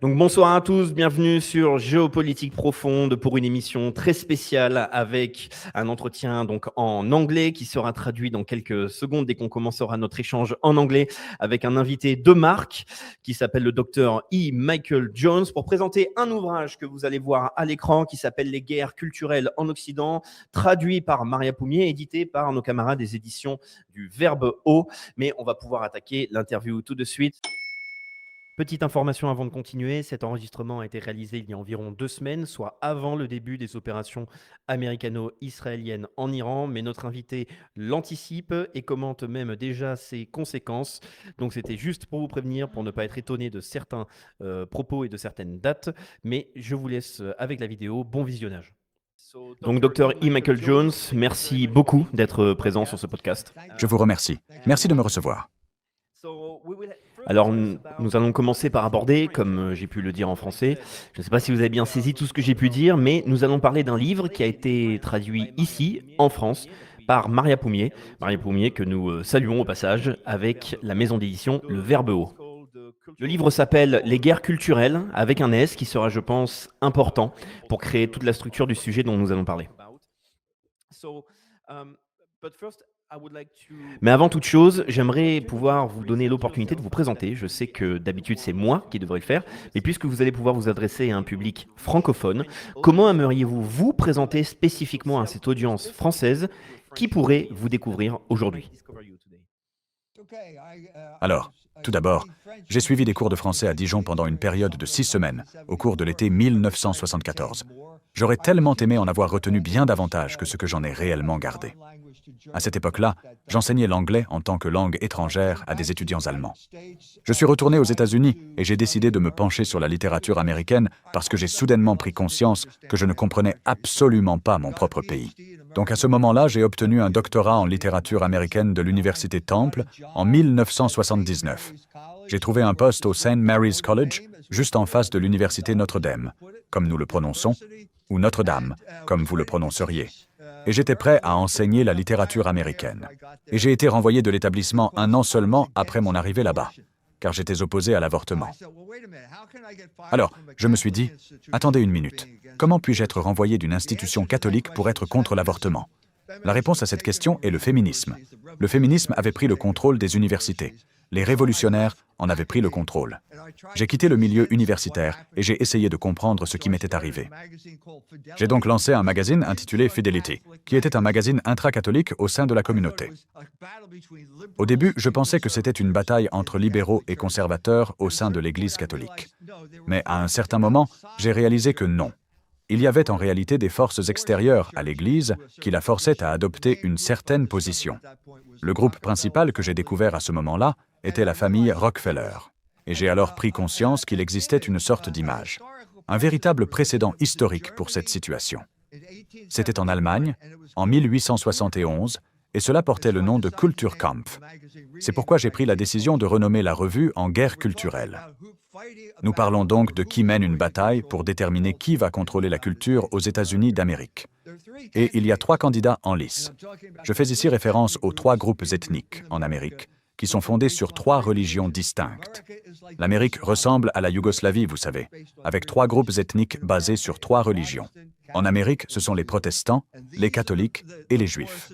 Donc bonsoir à tous, bienvenue sur Géopolitique Profonde pour une émission très spéciale avec un entretien donc en anglais qui sera traduit dans quelques secondes dès qu'on commencera notre échange en anglais avec un invité de marque qui s'appelle le docteur E. Michael Jones pour présenter un ouvrage que vous allez voir à l'écran qui s'appelle Les guerres culturelles en Occident, traduit par Maria Poumier, édité par nos camarades des éditions du Verbe Haut. Mais on va pouvoir attaquer l'interview tout de suite. Petite information avant de continuer, cet enregistrement a été réalisé il y a environ 2 semaines, soit avant le début des opérations américano-israéliennes en Iran, mais notre invité l'anticipe et commente même déjà ses conséquences. Donc c'était juste pour vous prévenir, pour ne pas être étonné de certains propos et de certaines dates, mais je vous laisse avec la vidéo. Bon visionnage. Donc Dr. E. Michael Jones, merci beaucoup d'être présent sur ce podcast. Je vous remercie. Merci de me recevoir. Alors, nous allons commencer par aborder, comme j'ai pu le dire en français, je ne sais pas si vous avez bien saisi tout ce que j'ai pu dire, mais nous allons parler d'un livre qui a été traduit ici, en France, par Maria Poumier. Maria Poumier que nous saluons au passage avec la maison d'édition Le Verbe Haut. Le livre s'appelle Les guerres culturelles, avec un S qui sera, je pense, important pour créer toute la structure du sujet dont nous allons parler. Mais avant toute chose, j'aimerais pouvoir vous donner l'opportunité de vous présenter. Je sais que d'habitude c'est moi qui devrais le faire, mais puisque vous allez pouvoir vous adresser à un public francophone, comment aimeriez-vous vous présenter spécifiquement à cette audience française qui pourrait vous découvrir aujourd'hui? Alors, tout d'abord, j'ai suivi des cours de français à Dijon pendant une période de 6 semaines, au cours de l'été 1974. J'aurais tellement aimé en avoir retenu bien davantage que ce que j'en ai réellement gardé. À cette époque-là, j'enseignais l'anglais en tant que langue étrangère à des étudiants allemands. Je suis retourné aux États-Unis et j'ai décidé de me pencher sur la littérature américaine parce que j'ai soudainement pris conscience que je ne comprenais absolument pas mon propre pays. Donc à ce moment-là, j'ai obtenu un doctorat en littérature américaine de l'Université Temple en 1979. J'ai trouvé un poste au St. Mary's College, juste en face de l'Université Notre-Dame, comme nous le prononçons, ou Notre-Dame, comme vous le prononceriez. Et j'étais prêt à enseigner la littérature américaine. Et j'ai été renvoyé de l'établissement 1 an seulement après mon arrivée là-bas, car j'étais opposé à l'avortement. Alors, je me suis dit, attendez une minute, comment puis-je être renvoyé d'une institution catholique pour être contre l'avortement? La réponse à cette question est le féminisme. Le féminisme avait pris le contrôle des universités. Les révolutionnaires en avaient pris le contrôle. J'ai quitté le milieu universitaire et j'ai essayé de comprendre ce qui m'était arrivé. J'ai donc lancé un magazine intitulé Fidelity, qui était un magazine intra-catholique au sein de la communauté. Au début, je pensais que c'était une bataille entre libéraux et conservateurs au sein de l'Église catholique. Mais à un certain moment, j'ai réalisé que non. Il y avait en réalité des forces extérieures à l'Église qui la forçaient à adopter une certaine position. Le groupe principal que j'ai découvert à ce moment-là était la famille Rockefeller. Et j'ai alors pris conscience qu'il existait une sorte d'image, un véritable précédent historique pour cette situation. C'était en Allemagne, en 1871, et cela portait le nom de Kulturkampf. C'est pourquoi j'ai pris la décision de renommer la revue en guerre culturelle. Nous parlons donc de qui mène une bataille pour déterminer qui va contrôler la culture aux États-Unis d'Amérique. Et il y a 3 candidats en lice. Je fais ici référence aux 3 groupes ethniques en Amérique, qui sont fondés sur 3 religions distinctes. L'Amérique ressemble à la Yougoslavie, vous savez, avec 3 groupes ethniques basés sur 3 religions. En Amérique, ce sont les protestants, les catholiques et les juifs.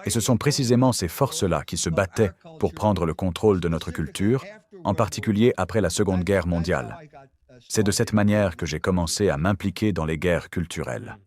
Et ce sont précisément ces forces-là qui se battaient pour prendre le contrôle de notre culture, en particulier après la Seconde Guerre mondiale. C'est de cette manière que j'ai commencé à m'impliquer dans les guerres culturelles.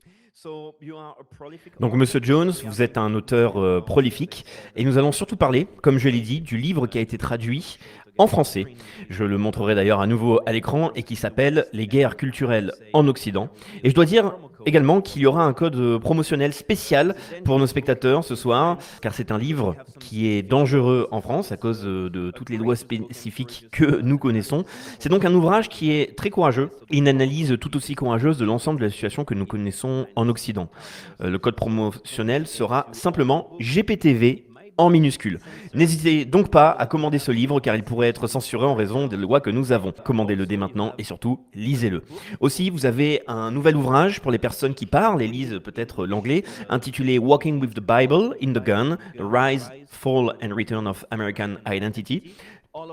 Donc, Monsieur Jones, vous êtes un auteur prolifique et nous allons surtout parler, comme je l'ai dit, du livre qui a été traduit en français. Je le montrerai d'ailleurs à nouveau à l'écran et qui s'appelle Les guerres culturelles en Occident. Et je dois dire également qu'il y aura un code promotionnel spécial pour nos spectateurs ce soir, car c'est un livre qui est dangereux en France à cause de toutes les lois spécifiques que nous connaissons. C'est donc un ouvrage qui est très courageux et une analyse tout aussi courageuse de l'ensemble de la situation que nous connaissons en Occident. Le code promotionnel sera simplement GPTV en minuscules. N'hésitez donc pas à commander ce livre car il pourrait être censuré en raison des lois que nous avons. Commandez-le dès maintenant et surtout, lisez-le. Aussi, vous avez un nouvel ouvrage pour les personnes qui parlent et lisent peut-être l'anglais, intitulé Walking with the Bible in the Gun, The Rise, Fall and Return of American Identity,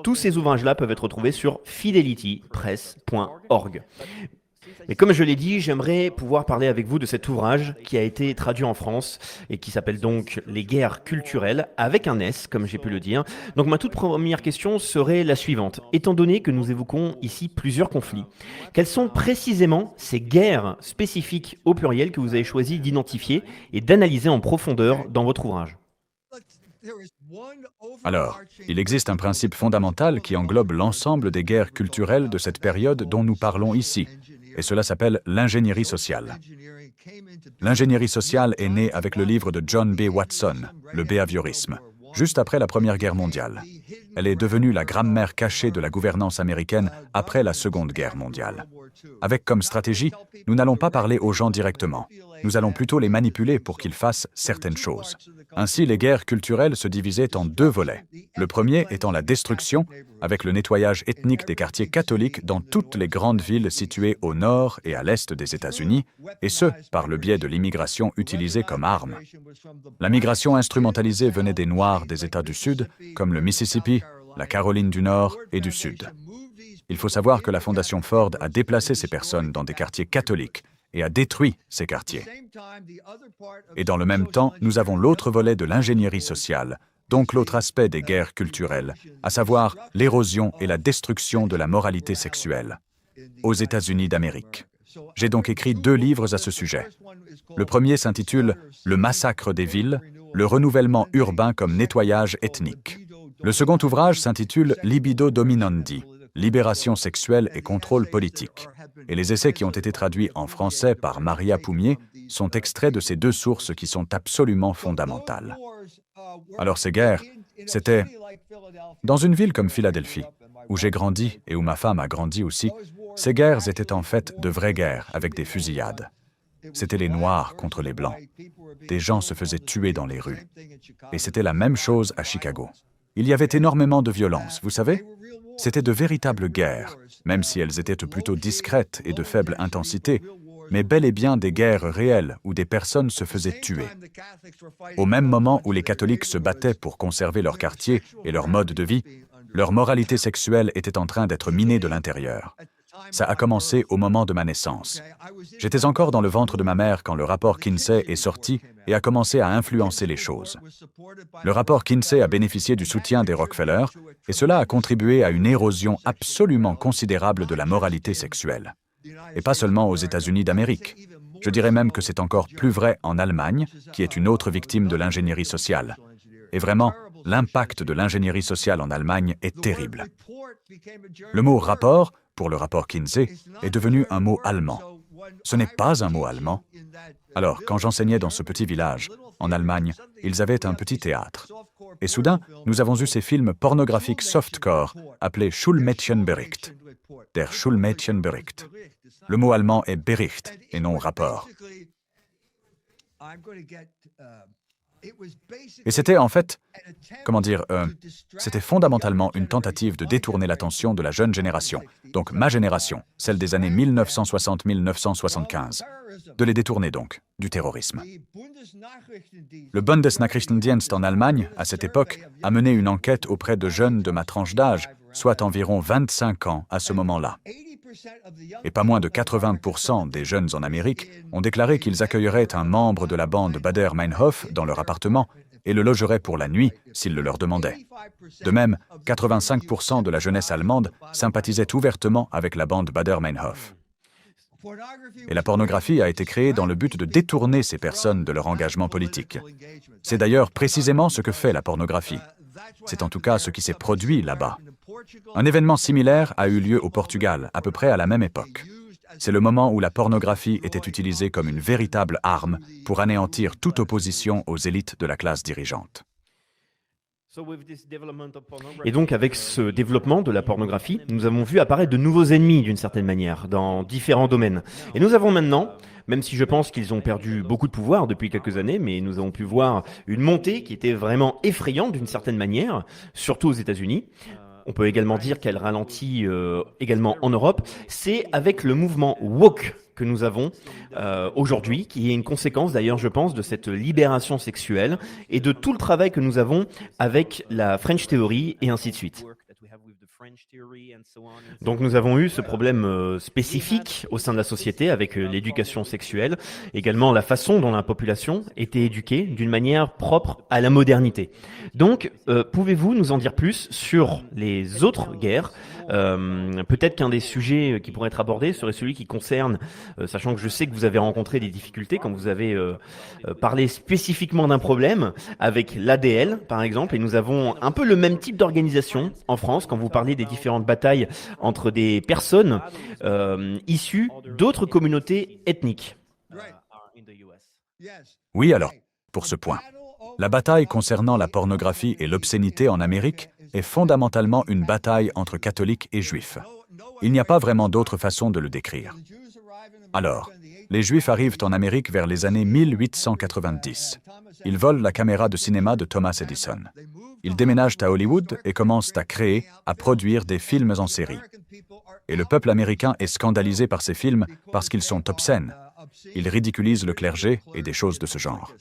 Tous ces ouvrages-là peuvent être retrouvés sur fidelitypress.org. Mais comme je l'ai dit, j'aimerais pouvoir parler avec vous de cet ouvrage qui a été traduit en France et qui s'appelle donc Les guerres culturelles, avec un S, comme j'ai pu le dire. Donc ma toute première question serait la suivante. Étant donné que nous évoquons ici plusieurs conflits, quelles sont précisément ces guerres spécifiques au pluriel que vous avez choisi d'identifier et d'analyser en profondeur dans votre ouvrage ? Alors, il existe un principe fondamental qui englobe l'ensemble des guerres culturelles de cette période dont nous parlons ici, et cela s'appelle l'ingénierie sociale. L'ingénierie sociale est née avec le livre de John B. Watson, Le behaviorisme, juste après la Première Guerre mondiale. Elle est devenue la grammaire cachée de la gouvernance américaine après la Seconde Guerre mondiale. Avec comme stratégie, nous n'allons pas parler aux gens directement. Nous allons plutôt les manipuler pour qu'ils fassent certaines choses. Ainsi, les guerres culturelles se divisaient en deux volets. Le premier étant la destruction, avec le nettoyage ethnique des quartiers catholiques dans toutes les grandes villes situées au nord et à l'est des États-Unis, et ce, par le biais de l'immigration utilisée comme arme. La migration instrumentalisée venait des Noirs des États du Sud, comme le Mississippi, la Caroline du Nord et du Sud. Il faut savoir que la Fondation Ford a déplacé ces personnes dans des quartiers catholiques et a détruit ces quartiers. Et dans le même temps, nous avons l'autre volet de l'ingénierie sociale, donc l'autre aspect des guerres culturelles, à savoir l'érosion et la destruction de la moralité sexuelle aux États-Unis d'Amérique. J'ai donc écrit 2 livres à ce sujet. Le premier s'intitule « Le massacre des villes, le renouvellement urbain comme nettoyage ethnique ». Le second ouvrage s'intitule « Libido dominandi », libération sexuelle et contrôle politique. Et les essais qui ont été traduits en français par Maria Poumier sont extraits de ces 2 sources qui sont absolument fondamentales. Alors ces guerres, c'était dans une ville comme Philadelphie, où j'ai grandi et où ma femme a grandi aussi. Ces guerres étaient en fait de vraies guerres avec des fusillades. C'était les Noirs contre les Blancs. Des gens se faisaient tuer dans les rues. Et c'était la même chose à Chicago. Il y avait énormément de violence, vous savez ? C'était de véritables guerres, même si elles étaient plutôt discrètes et de faible intensité, mais bel et bien des guerres réelles où des personnes se faisaient tuer. Au même moment où les catholiques se battaient pour conserver leur quartier et leur mode de vie, leur moralité sexuelle était en train d'être minée de l'intérieur. Ça a commencé au moment de ma naissance. J'étais encore dans le ventre de ma mère quand le rapport Kinsey est sorti et a commencé à influencer les choses. Le rapport Kinsey a bénéficié du soutien des Rockefeller et cela a contribué à une érosion absolument considérable de la moralité sexuelle. Et pas seulement aux États-Unis d'Amérique. Je dirais même que c'est encore plus vrai en Allemagne, qui est une autre victime de l'ingénierie sociale. Et vraiment, l'impact de l'ingénierie sociale en Allemagne est terrible. Le mot « rapport », pour le rapport Kinsey, est devenu un mot allemand. Ce n'est pas un mot allemand. Alors, quand j'enseignais dans ce petit village, en Allemagne, ils avaient un petit théâtre. Et soudain, nous avons eu ces films pornographiques softcore appelés Schulmädchenbericht. Der Schulmädchenbericht. Le mot allemand est Bericht et non rapport. Et c'était en fait, c'était fondamentalement une tentative de détourner l'attention de la jeune génération, donc ma génération, celle des années 1960-1975, de les détourner donc du terrorisme. Le Bundesnachrichtendienst en Allemagne, à cette époque, a mené une enquête auprès de jeunes de ma tranche d'âge, soit environ 25 ans à ce moment-là. Et pas moins de 80% des jeunes en Amérique ont déclaré qu'ils accueilleraient un membre de la bande Baader-Meinhof dans leur appartement et le logeraient pour la nuit s'il le leur demandait. De même, 85% de la jeunesse allemande sympathisait ouvertement avec la bande Baader-Meinhof. Et la pornographie a été créée dans le but de détourner ces personnes de leur engagement politique. C'est d'ailleurs précisément ce que fait la pornographie. C'est en tout cas ce qui s'est produit là-bas. Un événement similaire a eu lieu au Portugal, à peu près à la même époque. C'est le moment où la pornographie était utilisée comme une véritable arme pour anéantir toute opposition aux élites de la classe dirigeante. Et donc, avec ce développement de la pornographie, nous avons vu apparaître de nouveaux ennemis, d'une certaine manière, dans différents domaines. Et nous avons maintenant, même si je pense qu'ils ont perdu beaucoup de pouvoir depuis quelques années, mais nous avons pu voir une montée qui était vraiment effrayante, d'une certaine manière, surtout aux États-Unis. On peut également dire qu'elle ralentit également en Europe. C'est avec le mouvement woke que nous avons aujourd'hui, qui est une conséquence d'ailleurs, je pense, de cette libération sexuelle et de tout le travail que nous avons avec la French Theory et ainsi de suite. Donc nous avons eu ce problème spécifique au sein de la société avec l'éducation sexuelle, également la façon dont la population était éduquée d'une manière propre à la modernité. Donc pouvez-vous nous en dire plus sur les autres guerres? Peut-être qu'un des sujets qui pourrait être abordé serait celui qui concerne, sachant que je sais que vous avez rencontré des difficultés quand vous avez parlé spécifiquement d'un problème avec l'ADL par exemple, et nous avons un peu le même type d'organisation en France quand vous parlez des différentes batailles entre des personnes issues d'autres communautés ethniques. Oui alors, pour ce point. La bataille concernant la pornographie et l'obscénité en Amérique est fondamentalement une bataille entre catholiques et juifs. Il n'y a pas vraiment d'autre façon de le décrire. Alors, les Juifs arrivent en Amérique vers les années 1890. Ils volent la caméra de cinéma de Thomas Edison. Ils déménagent à Hollywood et commencent à créer, à produire des films en série. Et le peuple américain est scandalisé par ces films parce qu'ils sont obscènes. Ils ridiculisent le clergé et des choses de ce genre.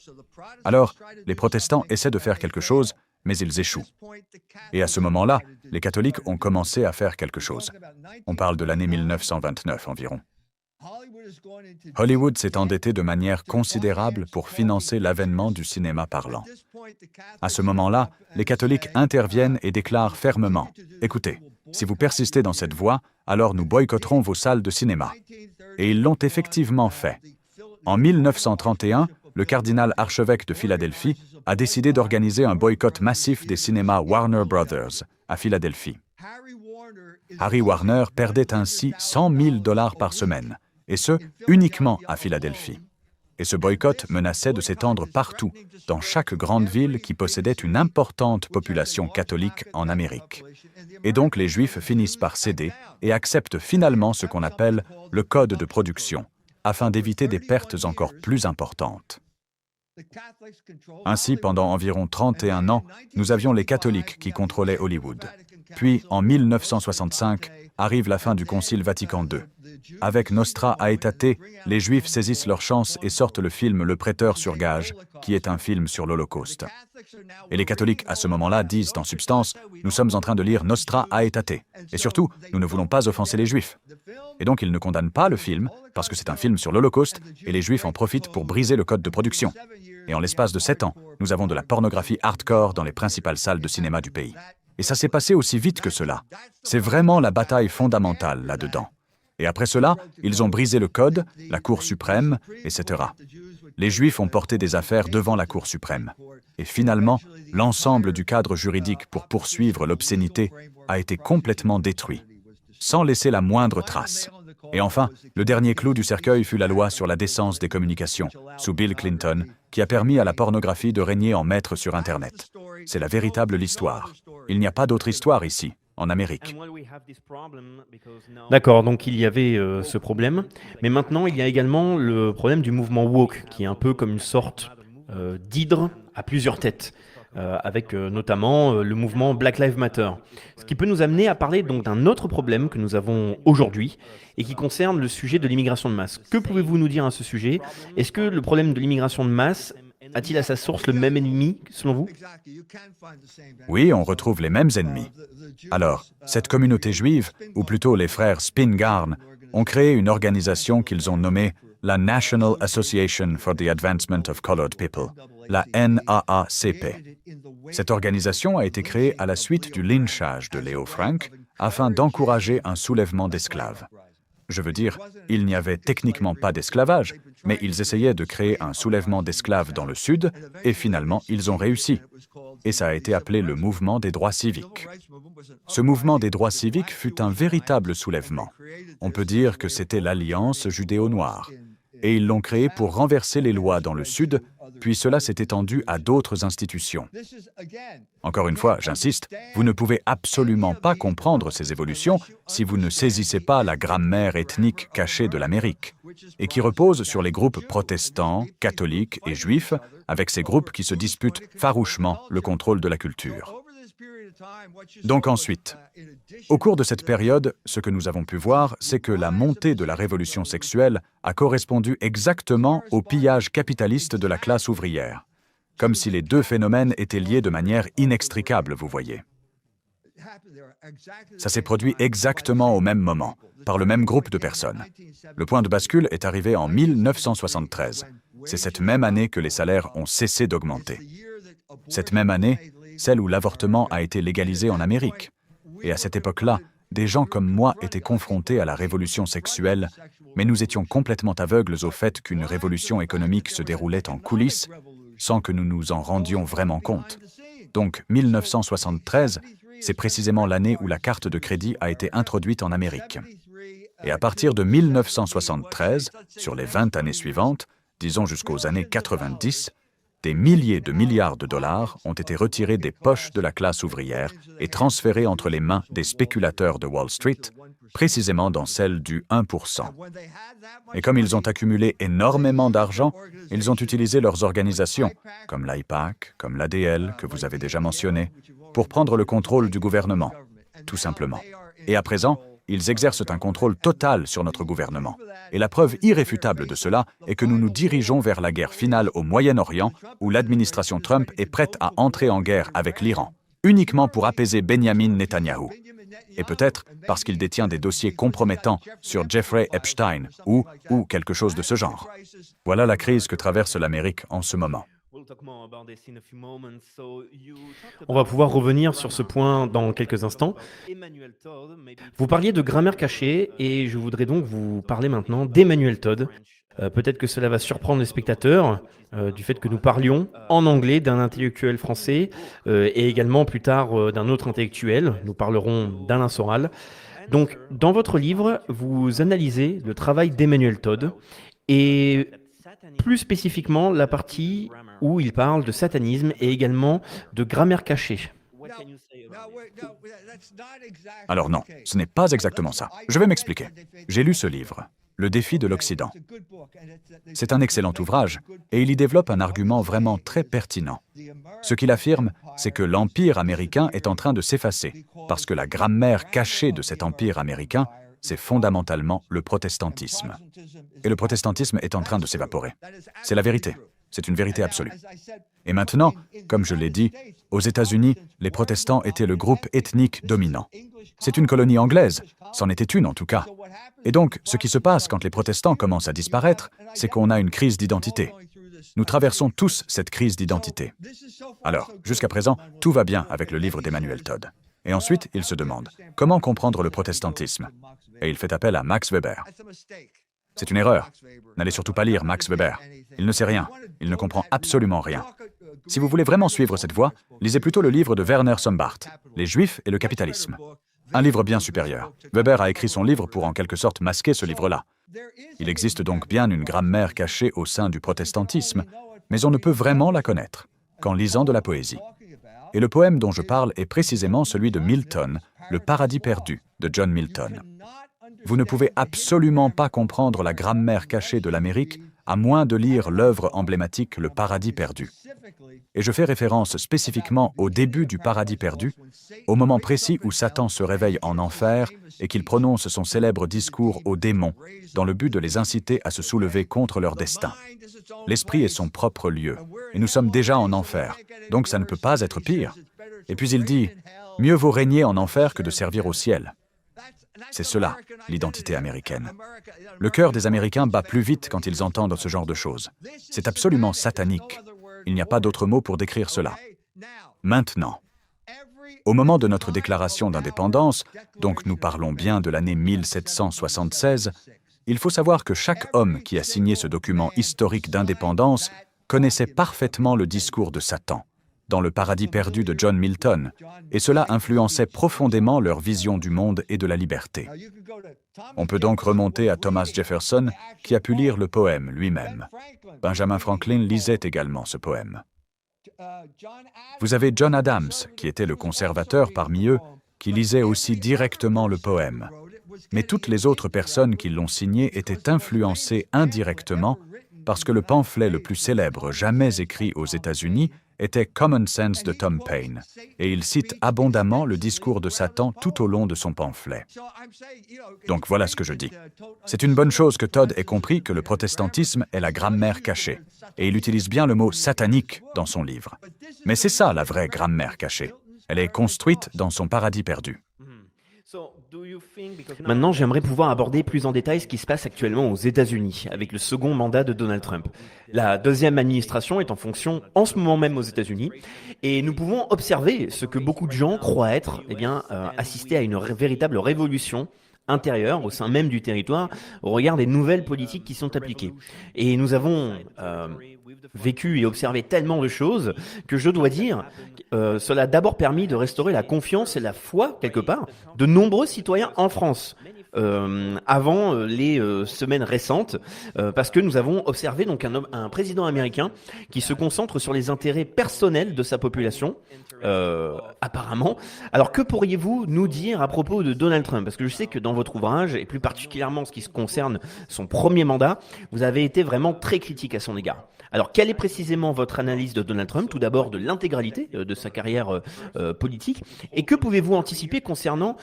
Alors, les protestants essaient de faire quelque chose, mais ils échouent. Et à ce moment-là, les catholiques ont commencé à faire quelque chose. On parle de l'année 1929 environ. Hollywood s'est endetté de manière considérable pour financer l'avènement du cinéma parlant. À ce moment-là, les catholiques interviennent et déclarent fermement « Écoutez, si vous persistez dans cette voie, alors nous boycotterons vos salles de cinéma. » Et ils l'ont effectivement fait. En 1931, le cardinal archevêque de Philadelphie a décidé d'organiser un boycott massif des cinémas Warner Brothers à Philadelphie. Harry Warner perdait ainsi $100 000 par semaine, et ce, uniquement à Philadelphie. Et ce boycott menaçait de s'étendre partout, dans chaque grande ville qui possédait une importante population catholique en Amérique. Et donc les Juifs finissent par céder et acceptent finalement ce qu'on appelle le code de production, afin d'éviter des pertes encore plus importantes. Ainsi, pendant environ 31 ans, nous avions les catholiques qui contrôlaient Hollywood. Puis, en 1965, arrive la fin du Concile Vatican II. Avec Nostra Aetate, les Juifs saisissent leur chance et sortent le film Le Prêteur sur gage, qui est un film sur l'Holocauste. Et les catholiques, à ce moment-là, disent en substance « Nous sommes en train de lire Nostra Aetate, et surtout, nous ne voulons pas offenser les Juifs. » Et donc, ils ne condamnent pas le film, parce que c'est un film sur l'Holocauste, et les Juifs en profitent pour briser le code de production. Et en l'espace de 7 ans, nous avons de la pornographie hardcore dans les principales salles de cinéma du pays. Et ça s'est passé aussi vite que cela. C'est vraiment la bataille fondamentale là-dedans. Et après cela, ils ont brisé le code, la Cour suprême, etc. Les Juifs ont porté des affaires devant la Cour suprême. Et finalement, l'ensemble du cadre juridique pour poursuivre l'obscénité a été complètement détruit, sans laisser la moindre trace. Et enfin, le dernier clou du cercueil fut la loi sur la décence des communications, sous Bill Clinton, qui a permis à la pornographie de régner en maître sur Internet. C'est la véritable histoire. Il n'y a pas d'autre histoire ici, en Amérique. D'accord, donc il y avait ce problème, mais maintenant il y a également le problème du mouvement woke, qui est un peu comme une sorte d'hydre à plusieurs têtes, avec notamment le mouvement Black Lives Matter. Ce qui peut nous amener à parler donc d'un autre problème que nous avons aujourd'hui et qui concerne le sujet de l'immigration de masse. Que pouvez-vous nous dire à ce sujet? Est-ce que le problème de l'immigration de masse a-t-il à sa source le même ennemi, selon vous? Oui, on retrouve les mêmes ennemis. Alors, cette communauté juive, ou plutôt les frères Spingarn, ont créé une organisation qu'ils ont nommée la National Association for the Advancement of Colored People, la NAACP. Cette organisation a été créée à la suite du lynchage de Leo Frank afin d'encourager un soulèvement d'esclaves. Je veux dire, il n'y avait techniquement pas d'esclavage, mais ils essayaient de créer un soulèvement d'esclaves dans le Sud, et finalement, ils ont réussi. Et ça a été appelé le mouvement des droits civiques. Ce mouvement des droits civiques fut un véritable soulèvement. On peut dire que c'était l'Alliance judéo-noire. Et ils l'ont créé pour renverser les lois dans le Sud, puis cela s'est étendu à d'autres institutions. Encore une fois, j'insiste, vous ne pouvez absolument pas comprendre ces évolutions si vous ne saisissez pas la grammaire ethnique cachée de l'Amérique, et qui repose sur les groupes protestants, catholiques et juifs, avec ces groupes qui se disputent farouchement le contrôle de la culture. Donc ensuite, au cours de cette période, ce que nous avons pu voir, c'est que la montée de la révolution sexuelle a correspondu exactement au pillage capitaliste de la classe ouvrière, comme si les deux phénomènes étaient liés de manière inextricable, vous voyez. Ça s'est produit exactement au même moment, par le même groupe de personnes. Le point de bascule est arrivé en 1973. C'est cette même année que les salaires ont cessé d'augmenter. Cette même année, celle où l'avortement a été légalisé en Amérique. Et à cette époque-là, des gens comme moi étaient confrontés à la révolution sexuelle, mais nous étions complètement aveugles au fait qu'une révolution économique se déroulait en coulisses, sans que nous nous en rendions vraiment compte. Donc 1973, c'est précisément l'année où la carte de crédit a été introduite en Amérique. Et à partir de 1973, sur les 20 années suivantes, disons jusqu'aux années 90, des milliers de milliards de dollars ont été retirés des poches de la classe ouvrière et transférés entre les mains des spéculateurs de Wall Street, précisément dans celle du 1%. Et comme ils ont accumulé énormément d'argent, ils ont utilisé leurs organisations, comme l'AIPAC, comme l'ADL, que vous avez déjà mentionné, pour prendre le contrôle du gouvernement, tout simplement. Et à présent, ils exercent un contrôle total sur notre gouvernement. Et la preuve irréfutable de cela est que nous nous dirigeons vers la guerre finale au Moyen-Orient, où l'administration Trump est prête à entrer en guerre avec l'Iran, uniquement pour apaiser Benjamin Netanyahou. Et peut-être parce qu'il détient des dossiers compromettants sur Jeffrey Epstein ou quelque chose de ce genre. Voilà la crise que traverse l'Amérique en ce moment. On va pouvoir revenir sur ce point dans quelques instants. Vous parliez de grammaire cachée et je voudrais donc vous parler maintenant d'Emmanuel Todd. Peut-être que cela va surprendre les spectateurs du fait que nous parlions en anglais d'un intellectuel français et également plus tard d'un autre intellectuel. Nous parlerons d'Alain Soral. Donc, dans votre livre, vous analysez le travail d'Emmanuel Todd et plus spécifiquement la partie où il parle de satanisme et également de grammaire cachée. Alors non, ce n'est pas exactement ça. Je vais m'expliquer. J'ai lu ce livre, Le défi de l'Occident. C'est un excellent ouvrage et il y développe un argument vraiment très pertinent. Ce qu'il affirme, c'est que l'Empire américain est en train de s'effacer parce que la grammaire cachée de cet Empire américain, c'est fondamentalement le protestantisme. Et le protestantisme est en train de s'évaporer. C'est la vérité. C'est une vérité absolue. Et maintenant, comme je l'ai dit, aux États-Unis, les protestants étaient le groupe ethnique dominant. C'est une colonie anglaise, c'en était une en tout cas. Et donc, ce qui se passe quand les protestants commencent à disparaître, c'est qu'on a une crise d'identité. Nous traversons tous cette crise d'identité. Alors, jusqu'à présent, tout va bien avec le livre d'Emmanuel Todd. Et ensuite, il se demande, comment comprendre le protestantisme? Et il fait appel à Max Weber. C'est une erreur. N'allez surtout pas lire Max Weber. Il ne sait rien. Il ne comprend absolument rien. Si vous voulez vraiment suivre cette voie, lisez plutôt le livre de Werner Sombart, Les Juifs et le capitalisme. Un livre bien supérieur. Weber a écrit son livre pour en quelque sorte masquer ce livre-là. Il existe donc bien une grammaire cachée au sein du protestantisme, mais on ne peut vraiment la connaître qu'en lisant de la poésie. Et le poème dont je parle est précisément celui de Milton, Le Paradis perdu, de John Milton. Vous ne pouvez absolument pas comprendre la grammaire cachée de l'Amérique à moins de lire l'œuvre emblématique Le Paradis perdu. Et je fais référence spécifiquement au début du Paradis perdu, au moment précis où Satan se réveille en enfer et qu'il prononce son célèbre discours aux démons, dans le but de les inciter à se soulever contre leur destin. L'esprit est son propre lieu, et nous sommes déjà en enfer, donc ça ne peut pas être pire. Et puis il dit, « Mieux vaut régner en enfer que de servir au ciel ». C'est cela, l'identité américaine. Le cœur des Américains bat plus vite quand ils entendent ce genre de choses. C'est absolument satanique. Il n'y a pas d'autre mot pour décrire cela. Maintenant, au moment de notre déclaration d'indépendance, donc nous parlons bien de l'année 1776, il faut savoir que chaque homme qui a signé ce document historique d'indépendance connaissait parfaitement le discours de Satan, dans Le Paradis perdu de John Milton, et cela influençait profondément leur vision du monde et de la liberté. On peut donc remonter à Thomas Jefferson, qui a pu lire le poème lui-même. Benjamin Franklin lisait également ce poème. Vous avez John Adams, qui était le conservateur parmi eux, qui lisait aussi directement le poème. Mais toutes les autres personnes qui l'ont signé étaient influencées indirectement parce que le pamphlet le plus célèbre jamais écrit aux États-Unis était Common Sense de Tom Paine, et il cite abondamment le discours de Satan tout au long de son pamphlet. Donc voilà ce que je dis. C'est une bonne chose que Todd ait compris que le protestantisme est la grammaire cachée, et il utilise bien le mot « satanique » dans son livre. Mais c'est ça la vraie grammaire cachée. Elle est construite dans son paradis perdu. Maintenant, j'aimerais pouvoir aborder plus en détail ce qui se passe actuellement aux États-Unis avec le second mandat de Donald Trump. La deuxième administration est en fonction en ce moment même aux États-Unis et nous pouvons observer ce que beaucoup de gens croient être, assister à une véritable révolution intérieure au sein même du territoire au regard des nouvelles politiques qui sont appliquées. Et nous avons vécu et observé tellement de choses que je dois dire cela a d'abord permis de restaurer la confiance et la foi, quelque part, de nombreux citoyens en France. Avant les semaines récentes, parce que nous avons observé donc un président américain qui se concentre sur les intérêts personnels de sa population, apparemment. Alors que pourriez-vous nous dire à propos de Donald Trump? Parce que je sais que dans votre ouvrage, et plus particulièrement ce qui se concerne son premier mandat, vous avez été vraiment très critique à son égard. Alors, quelle est précisément votre analyse de Donald Trump, tout d'abord de l'intégralité de sa carrière politique, et que pouvez-vous anticiper concernant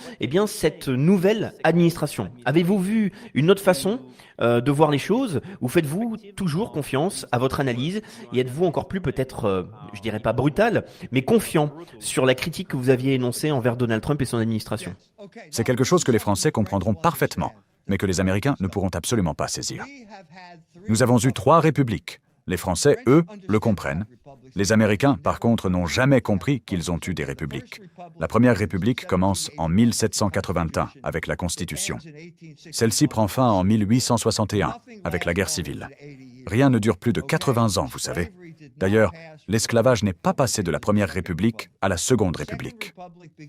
cette nouvelle administration? Avez-vous vu une autre façon de voir les choses, ou faites-vous toujours confiance à votre analyse, et êtes-vous encore plus peut-être, je dirais pas brutal, mais confiant sur la critique que vous aviez énoncée envers Donald Trump et son administration? C'est quelque chose que les Français comprendront parfaitement, mais que les Américains ne pourront absolument pas saisir. Nous avons eu 3 républiques. Les Français, eux, le comprennent. Les Américains, par contre, n'ont jamais compris qu'ils ont eu des républiques. La première république commence en 1781 avec la Constitution. Celle-ci prend fin en 1861 avec la guerre civile. Rien ne dure plus de 80 ans, vous savez. D'ailleurs, l'esclavage n'est pas passé de la Première République à la Seconde République.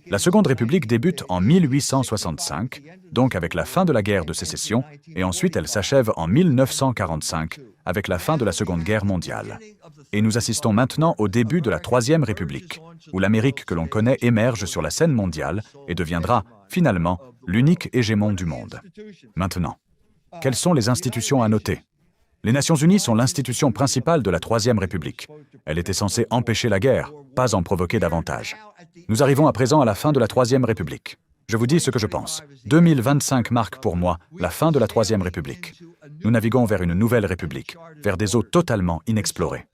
La Seconde République débute en 1865, donc avec la fin de la guerre de sécession, et ensuite elle s'achève en 1945 avec la fin de la Seconde Guerre mondiale. Et nous assistons maintenant au début de la Troisième République, où l'Amérique que l'on connaît émerge sur la scène mondiale et deviendra, finalement, l'unique hégémon du monde. Maintenant, quelles sont les institutions à noter? Les Nations Unies sont l'institution principale de la Troisième République. Elle était censée empêcher la guerre, pas en provoquer davantage. Nous arrivons à présent à la fin de la Troisième République. Je vous dis ce que je pense. 2025 marque pour moi la fin de la Troisième République. Nous naviguons vers une nouvelle République, vers des eaux totalement inexplorées.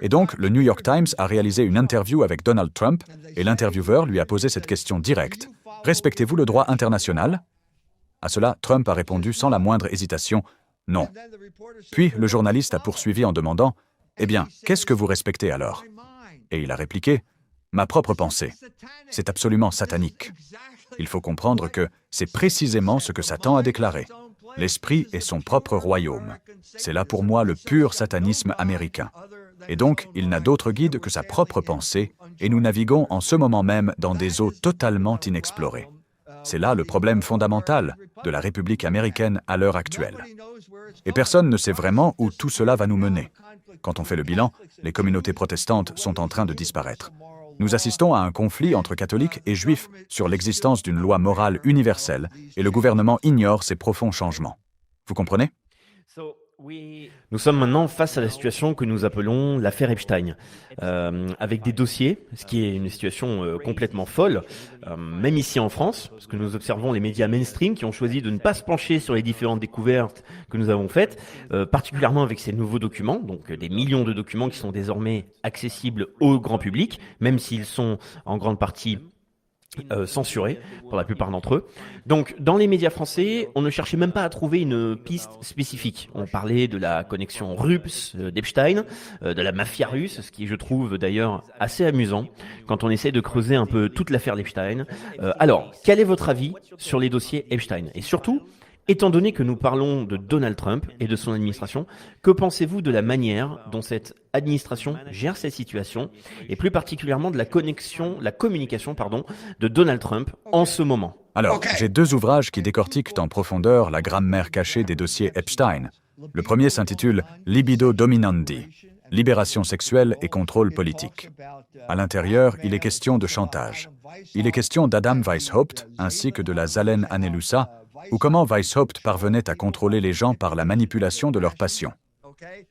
Et donc, le New York Times a réalisé une interview avec Donald Trump, et l'intervieweur lui a posé cette question directe. « Respectez-vous le droit international ?» À cela, Trump a répondu sans la moindre hésitation « Non ». Puis, le journaliste a poursuivi en demandant « Eh bien, qu'est-ce que vous respectez alors ?» Et il a répliqué « Ma propre pensée. C'est absolument satanique. Il faut comprendre que c'est précisément ce que Satan a déclaré. L'esprit est son propre royaume. C'est là pour moi le pur satanisme américain. Et donc, il n'a d'autre guide que sa propre pensée, et nous naviguons en ce moment même dans des eaux totalement inexplorées. C'est là le problème fondamental de la République américaine à l'heure actuelle. Et personne ne sait vraiment où tout cela va nous mener. Quand on fait le bilan, les communautés protestantes sont en train de disparaître. Nous assistons à un conflit entre catholiques et juifs sur l'existence d'une loi morale universelle, et le gouvernement ignore ces profonds changements. Vous comprenez ? Nous sommes maintenant face à la situation que nous appelons l'affaire Epstein, avec des dossiers, ce qui est une situation complètement folle, même ici en France, parce que nous observons les médias mainstream qui ont choisi de ne pas se pencher sur les différentes découvertes que nous avons faites, particulièrement avec ces nouveaux documents, donc des millions de documents qui sont désormais accessibles au grand public, même s'ils sont en grande partie censurés pour la plupart d'entre eux. Donc, dans les médias français, on ne cherchait même pas à trouver une piste spécifique. On parlait de la connexion russe d'Epstein, de la mafia russe, ce qui, je trouve d'ailleurs assez amusant quand on essaie de creuser un peu toute l'affaire d'Epstein. Alors, quel est votre avis sur les dossiers Epstein? Et surtout, étant donné que nous parlons de Donald Trump et de son administration, que pensez-vous de la manière dont cette administration gère cette situation, et plus particulièrement de la communication, de Donald Trump en ce moment? Alors, j'ai 2 ouvrages qui décortiquent en profondeur la grammaire cachée des dossiers Epstein. Le premier s'intitule « Libido Dominandi », libération sexuelle et contrôle politique. À l'intérieur, il est question de chantage. Il est question d'Adam Weishaupt ainsi que de la Zalén Anelusa, ou comment Weishaupt parvenait à contrôler les gens par la manipulation de leurs passions.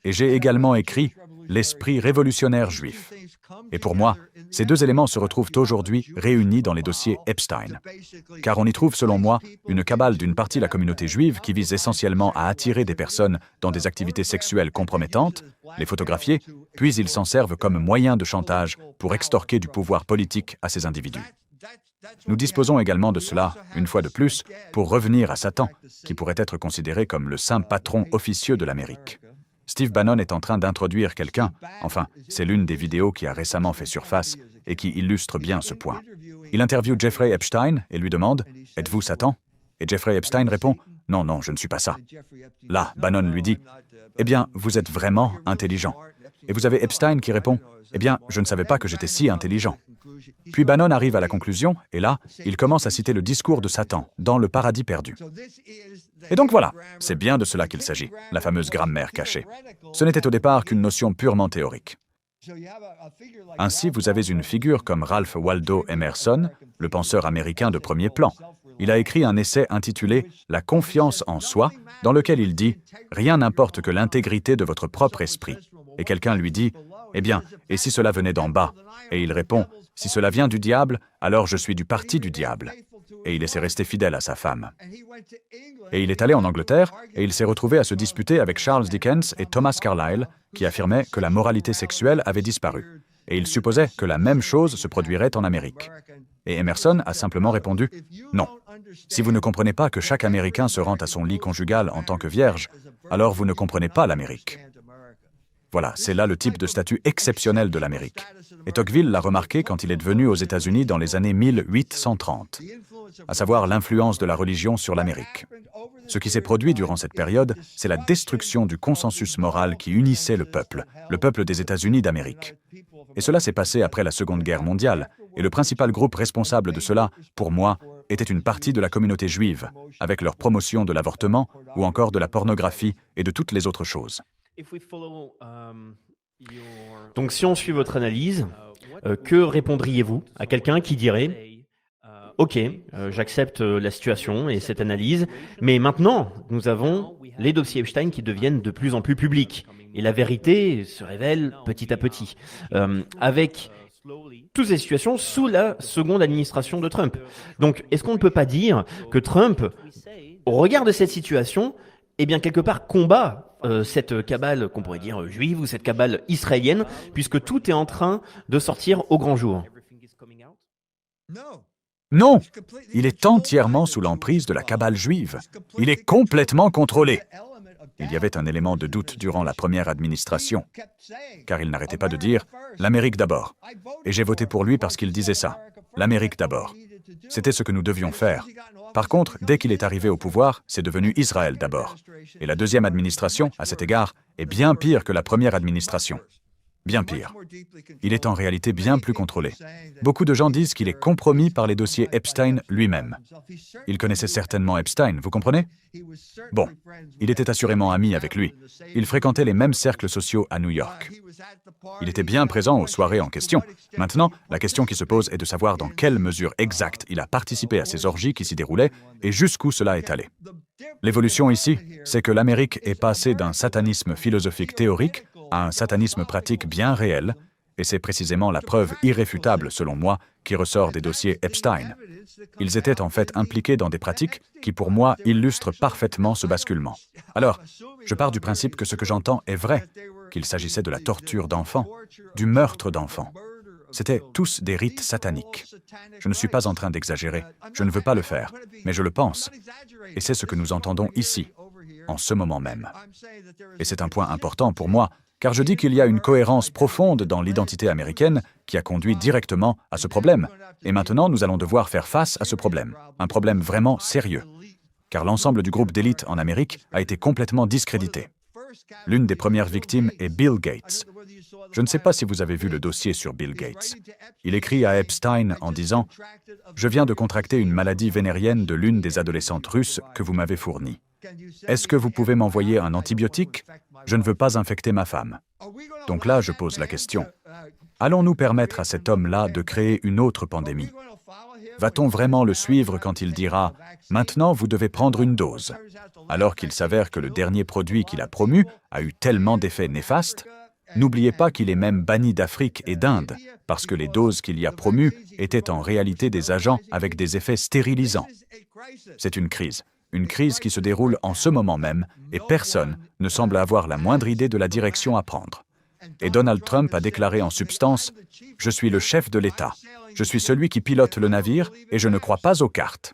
Et j'ai également écrit « L'esprit révolutionnaire juif ». Et pour moi, Ces deux éléments se retrouvent aujourd'hui réunis dans les dossiers Epstein. Car on y trouve, selon moi, une cabale d'une partie de la communauté juive qui vise essentiellement à attirer des personnes dans des activités sexuelles compromettantes, les photographier, puis ils s'en servent comme moyen de chantage pour extorquer du pouvoir politique à ces individus. Nous disposons également de cela, une fois de plus, pour revenir à Satan, qui pourrait être considéré comme le saint patron officieux de l'Amérique. Steve Bannon est en train d'introduire quelqu'un, enfin, c'est l'une des vidéos qui a récemment fait surface et qui illustre bien ce point. Il interviewe Jeffrey Epstein et lui demande « Êtes-vous Satan ?» Et Jeffrey Epstein répond « Non, non, je ne suis pas ça. » Là, Bannon lui dit « Eh bien, vous êtes vraiment intelligent. » Et vous avez Epstein qui répond « Eh bien, je ne savais pas que j'étais si intelligent. » Puis Bannon arrive à la conclusion, et là, il commence à citer le discours de Satan dans Le Paradis perdu. Et donc voilà, c'est bien de cela qu'il s'agit, la fameuse grammaire cachée. Ce n'était au départ qu'une notion purement théorique. Ainsi, vous avez une figure comme Ralph Waldo Emerson, le penseur américain de premier plan. Il a écrit un essai intitulé « La confiance en soi », dans lequel il dit « Rien n'importe que l'intégrité de votre propre esprit ». Et quelqu'un lui dit « Eh bien, et si cela venait d'en bas ?» Et il répond « Si cela vient du diable, alors je suis du parti du diable. » Et il s'est resté fidèle à sa femme. Et il est allé en Angleterre, et il s'est retrouvé à se disputer avec Charles Dickens et Thomas Carlyle, qui affirmaient que la moralité sexuelle avait disparu. Et il supposait que la même chose se produirait en Amérique. Et Emerson a simplement répondu « Non. Si vous ne comprenez pas que chaque Américain se rend à son lit conjugal en tant que vierge, alors vous ne comprenez pas l'Amérique. » Voilà, c'est là le type de statut exceptionnel de l'Amérique. Et Tocqueville l'a remarqué quand il est venu aux États-Unis dans les années 1830, à savoir l'influence de la religion sur l'Amérique. Ce qui s'est produit durant cette période, c'est la destruction du consensus moral qui unissait le peuple des États-Unis d'Amérique. Et cela s'est passé après la Seconde Guerre mondiale, et le principal groupe responsable de cela, pour moi, était une partie de la communauté juive, avec leur promotion de l'avortement ou encore de la pornographie et de toutes les autres choses. Donc si on suit votre analyse, que répondriez-vous à quelqu'un qui dirait « Ok, j'accepte la situation et cette analyse, mais maintenant, nous avons les dossiers Epstein qui deviennent de plus en plus publics. Et la vérité se révèle petit à petit, avec toutes ces situations sous la seconde administration de Trump. Donc, est-ce qu'on ne peut pas dire que Trump, au regard de cette situation, eh bien, quelque part, combat cette cabale qu'on pourrait dire juive ou cette cabale israélienne, puisque tout est en train de sortir au grand jour? Non, il est entièrement sous l'emprise de la cabale juive. Il est complètement contrôlé. Il y avait un élément de doute durant la première administration, car il n'arrêtait pas de dire « l'Amérique d'abord ». Et j'ai voté pour lui parce qu'il disait ça, « l'Amérique d'abord ». C'était ce que nous devions faire. Par contre, dès qu'il est arrivé au pouvoir, c'est devenu Israël d'abord. Et la deuxième administration, à cet égard, est bien pire que la première administration. Bien pire. Il est en réalité bien plus contrôlé. Beaucoup de gens disent qu'il est compromis par les dossiers Epstein lui-même. Il connaissait certainement Epstein, vous comprenez? Bon, il était assurément ami avec lui. Il fréquentait les mêmes cercles sociaux à New York. Il était bien présent aux soirées en question. Maintenant, la question qui se pose est de savoir dans quelle mesure exacte il a participé à ces orgies qui s'y déroulaient et jusqu'où cela est allé. L'évolution ici, c'est que l'Amérique est passée d'un satanisme philosophique théorique à un satanisme pratique bien réel, et c'est précisément la preuve irréfutable, selon moi, qui ressort des dossiers Epstein. Ils étaient en fait impliqués dans des pratiques qui, pour moi, illustrent parfaitement ce basculement. Alors, je pars du principe que ce que j'entends est vrai, qu'il s'agissait de la torture d'enfants, du meurtre d'enfants. C'étaient tous des rites sataniques. Je ne suis pas en train d'exagérer, je ne veux pas le faire, mais je le pense. Et c'est ce que nous entendons ici, en ce moment même. Et c'est un point important pour moi, car je dis qu'il y a une cohérence profonde dans l'identité américaine qui a conduit directement à ce problème. Et maintenant, nous allons devoir faire face à ce problème, un problème vraiment sérieux, car l'ensemble du groupe d'élite en Amérique a été complètement discrédité. L'une des premières victimes est Bill Gates. Je ne sais pas si vous avez vu le dossier sur Bill Gates. Il écrit à Epstein en disant « Je viens de contracter une maladie vénérienne de l'une des adolescentes russes que vous m'avez fournie. Est-ce que vous pouvez m'envoyer un antibiotique? Je ne veux pas infecter ma femme. » Donc là, je pose la question. Allons-nous permettre à cet homme-là de créer une autre pandémie? Va-t-on vraiment le suivre quand il dira « Maintenant, vous devez prendre une dose », alors qu'il s'avère que le dernier produit qu'il a promu a eu tellement d'effets néfastes? N'oubliez pas qu'il est même banni d'Afrique et d'Inde, parce que les doses qu'il y a promues étaient en réalité des agents avec des effets stérilisants. C'est une crise qui se déroule en ce moment même, et personne ne semble avoir la moindre idée de la direction à prendre. Et Donald Trump a déclaré en substance « Je suis le chef de l'État. Je suis celui qui pilote le navire et je ne crois pas aux cartes.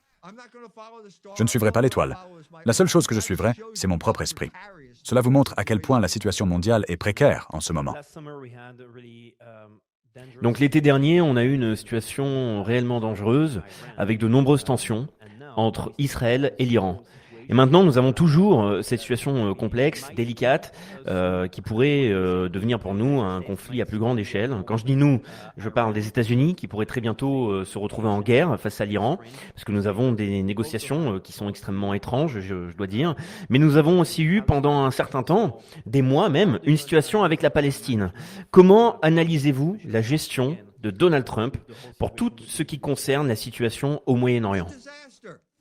Je ne suivrai pas l'étoile. La seule chose que je suivrai, c'est mon propre esprit. » Cela vous montre à quel point la situation mondiale est précaire en ce moment. Donc l'été dernier, on a eu une situation réellement dangereuse, avec de nombreuses tensions entre Israël et l'Iran. Et maintenant, nous avons toujours cette situation complexe, délicate, qui pourrait devenir pour nous un conflit à plus grande échelle. Quand je dis nous, je parle des États-Unis qui pourraient très bientôt se retrouver en guerre face à l'Iran, parce que nous avons des négociations qui sont extrêmement étranges, je dois dire. Mais nous avons aussi eu pendant un certain temps, des mois même, une situation avec la Palestine. Comment analysez-vous la gestion de Donald Trump pour tout ce qui concerne la situation au Moyen-Orient ?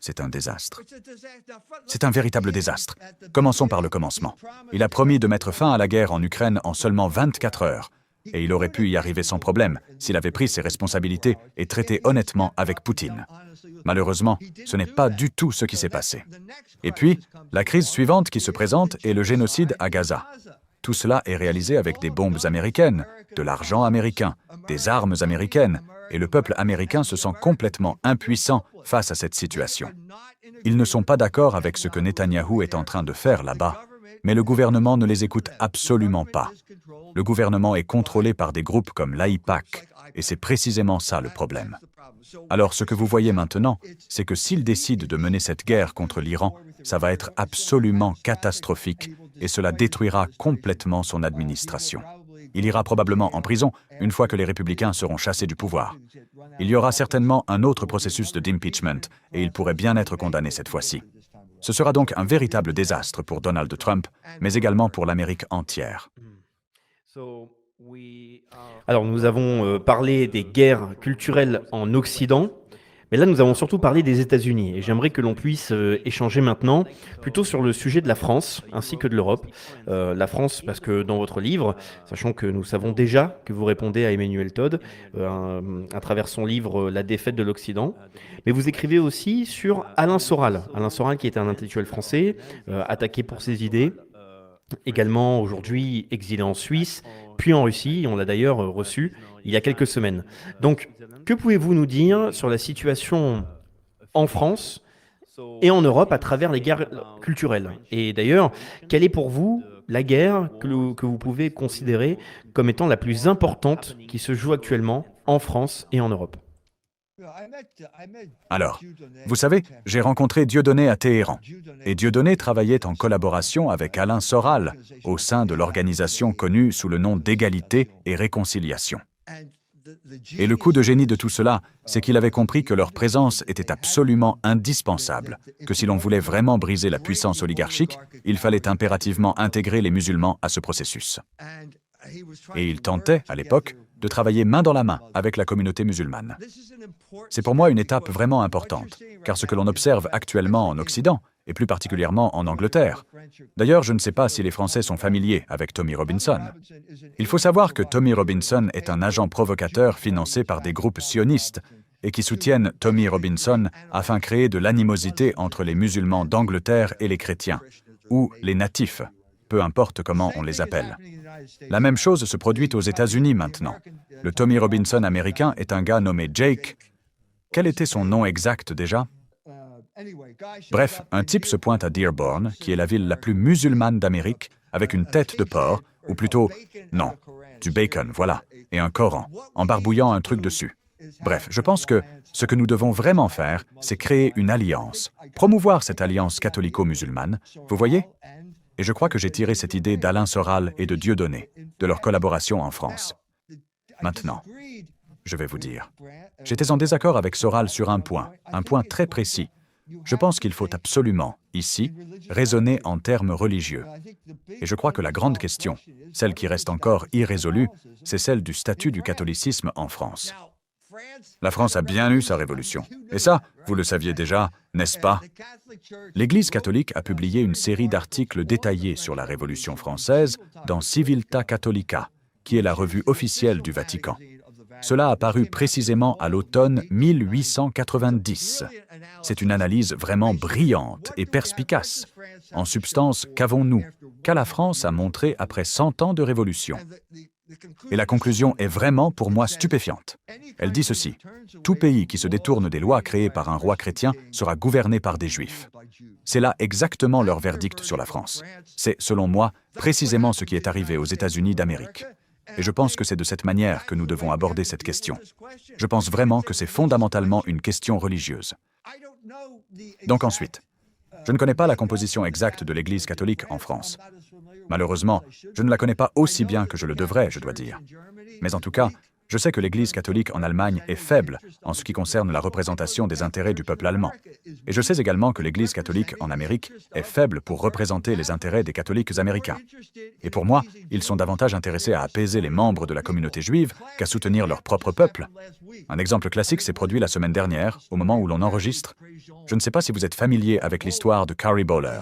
C'est un désastre. C'est un véritable désastre. Commençons par le commencement. Il a promis de mettre fin à la guerre en Ukraine en seulement 24 heures. Et il aurait pu y arriver sans problème s'il avait pris ses responsabilités et traité honnêtement avec Poutine. Malheureusement, ce n'est pas du tout ce qui s'est passé. Et puis, la crise suivante qui se présente est le génocide à Gaza. Tout cela est réalisé avec des bombes américaines, de l'argent américain, des armes américaines, et le peuple américain se sent complètement impuissant face à cette situation. Ils ne sont pas d'accord avec ce que Netanyahou est en train de faire là-bas, mais le gouvernement ne les écoute absolument pas. Le gouvernement est contrôlé par des groupes comme l'AIPAC, et c'est précisément ça le problème. Alors ce que vous voyez maintenant, c'est que s'il décide de mener cette guerre contre l'Iran, ça va être absolument catastrophique et cela détruira complètement son administration. Il ira probablement en prison une fois que les républicains seront chassés du pouvoir. Il y aura certainement un autre processus d'impeachment et il pourrait bien être condamné cette fois-ci. Ce sera donc un véritable désastre pour Donald Trump, mais également pour l'Amérique entière. Alors, nous avons parlé des guerres culturelles en Occident, mais là, nous avons surtout parlé des États-Unis. Et j'aimerais que l'on puisse échanger maintenant plutôt sur le sujet de la France ainsi que de l'Europe. La France, parce que dans votre livre, sachant que nous savons déjà que vous répondez à Emmanuel Todd à travers son livre La défaite de l'Occident, mais vous écrivez aussi sur Alain Soral. Alain Soral, qui est un intellectuel français, attaqué pour ses idées, également aujourd'hui exilé en Suisse, puis en Russie. On l'a d'ailleurs reçu il y a quelques semaines. Donc, que pouvez-vous nous dire sur la situation en France et en Europe à travers les guerres culturelles? Et d'ailleurs, quelle est pour vous la guerre que vous pouvez considérer comme étant la plus importante qui se joue actuellement en France et en Europe? Alors, vous savez, j'ai rencontré Dieudonné à Téhéran. Et Dieudonné travaillait en collaboration avec Alain Soral au sein de l'organisation connue sous le nom d'Égalité et Réconciliation. Et le coup de génie de tout cela, c'est qu'il avait compris que leur présence était absolument indispensable, que si l'on voulait vraiment briser la puissance oligarchique, il fallait impérativement intégrer les musulmans à ce processus. Et il tentait, à l'époque, de travailler main dans la main avec la communauté musulmane. C'est pour moi une étape vraiment importante, car ce que l'on observe actuellement en Occident, et plus particulièrement en Angleterre. D'ailleurs, je ne sais pas si les Français sont familiers avec Tommy Robinson. Il faut savoir que Tommy Robinson est un agent provocateur financé par des groupes sionistes et qui soutiennent Tommy Robinson afin de créer de l'animosité entre les musulmans d'Angleterre et les chrétiens, ou les natifs, peu importe comment on les appelle. La même chose se produit aux États-Unis maintenant. Le Tommy Robinson américain est un gars nommé Jake. Quel était son nom exact déjà ? Bref, un type se pointe à Dearborn, qui est la ville la plus musulmane d'Amérique, avec une tête de porc, ou plutôt, non, du bacon, voilà, et un Coran, en barbouillant un truc dessus. Bref, je pense que ce que nous devons vraiment faire, c'est créer une alliance, promouvoir cette alliance catholico-musulmane, vous voyez ? Et je crois que j'ai tiré cette idée d'Alain Soral et de Dieudonné, de leur collaboration en France. Maintenant, je vais vous dire, j'étais en désaccord avec Soral sur un point très précis. Je pense qu'il faut absolument, ici, raisonner en termes religieux. Et je crois que la grande question, celle qui reste encore irrésolue, c'est celle du statut du catholicisme en France. La France a bien eu sa révolution. Et ça, vous le saviez déjà, n'est-ce pas? L'Église catholique a publié une série d'articles détaillés sur la Révolution française dans Civiltà Catholica, qui est la revue officielle du Vatican. Cela a paru précisément à l'automne 1890. C'est une analyse vraiment brillante et perspicace. En substance, qu'avons-nous? Qu'a la France a montré après 100 ans de révolution? Et la conclusion est vraiment pour moi stupéfiante. Elle dit ceci: tout pays qui se détourne des lois créées par un roi chrétien sera gouverné par des Juifs. C'est là exactement leur verdict sur la France. C'est, selon moi, précisément ce qui est arrivé aux États-Unis d'Amérique. Et je pense que c'est de cette manière que nous devons aborder cette question. Je pense vraiment que c'est fondamentalement une question religieuse. Donc ensuite, je ne connais pas la composition exacte de l'Église catholique en France. Malheureusement, je ne la connais pas aussi bien que je le devrais, je dois dire. Mais en tout cas, je sais que l'Église catholique en Allemagne est faible en ce qui concerne la représentation des intérêts du peuple allemand. Et je sais également que l'Église catholique en Amérique est faible pour représenter les intérêts des catholiques américains. Et pour moi, ils sont davantage intéressés à apaiser les membres de la communauté juive qu'à soutenir leur propre peuple. Un exemple classique s'est produit la semaine dernière, au moment où l'on enregistre. Je ne sais pas si vous êtes familier avec l'histoire de Carrie Bowler.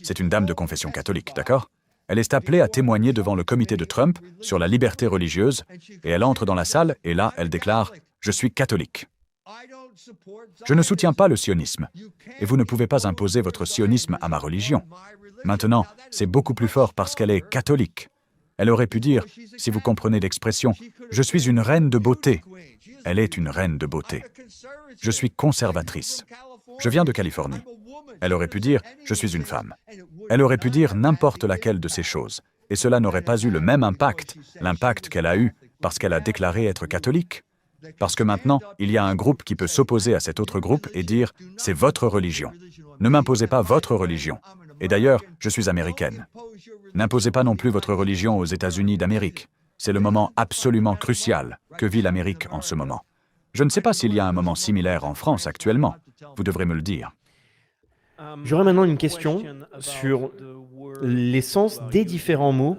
C'est une dame de confession catholique, d'accord? Elle est appelée à témoigner devant le comité de Trump sur la liberté religieuse, et elle entre dans la salle, et là, elle déclare « Je suis catholique ». Je ne soutiens pas le sionisme, et vous ne pouvez pas imposer votre sionisme à ma religion. Maintenant, c'est beaucoup plus fort parce qu'elle est catholique. Elle aurait pu dire, si vous comprenez l'expression, « Je suis une reine de beauté ». Elle est une reine de beauté. Je suis conservatrice. Je viens de Californie. Elle aurait pu dire « Je suis une femme ». Elle aurait pu dire n'importe laquelle de ces choses, et cela n'aurait pas eu le même impact, l'impact qu'elle a eu parce qu'elle a déclaré être catholique. Parce que maintenant, il y a un groupe qui peut s'opposer à cet autre groupe et dire « C'est votre religion. Ne m'imposez pas votre religion. Et d'ailleurs, je suis américaine. N'imposez pas non plus votre religion aux États-Unis d'Amérique. C'est le moment absolument crucial que vit l'Amérique en ce moment. Je ne sais pas s'il y a un moment similaire en France actuellement. Vous devrez me le dire. J'aurais maintenant une question sur l'essence des différents mots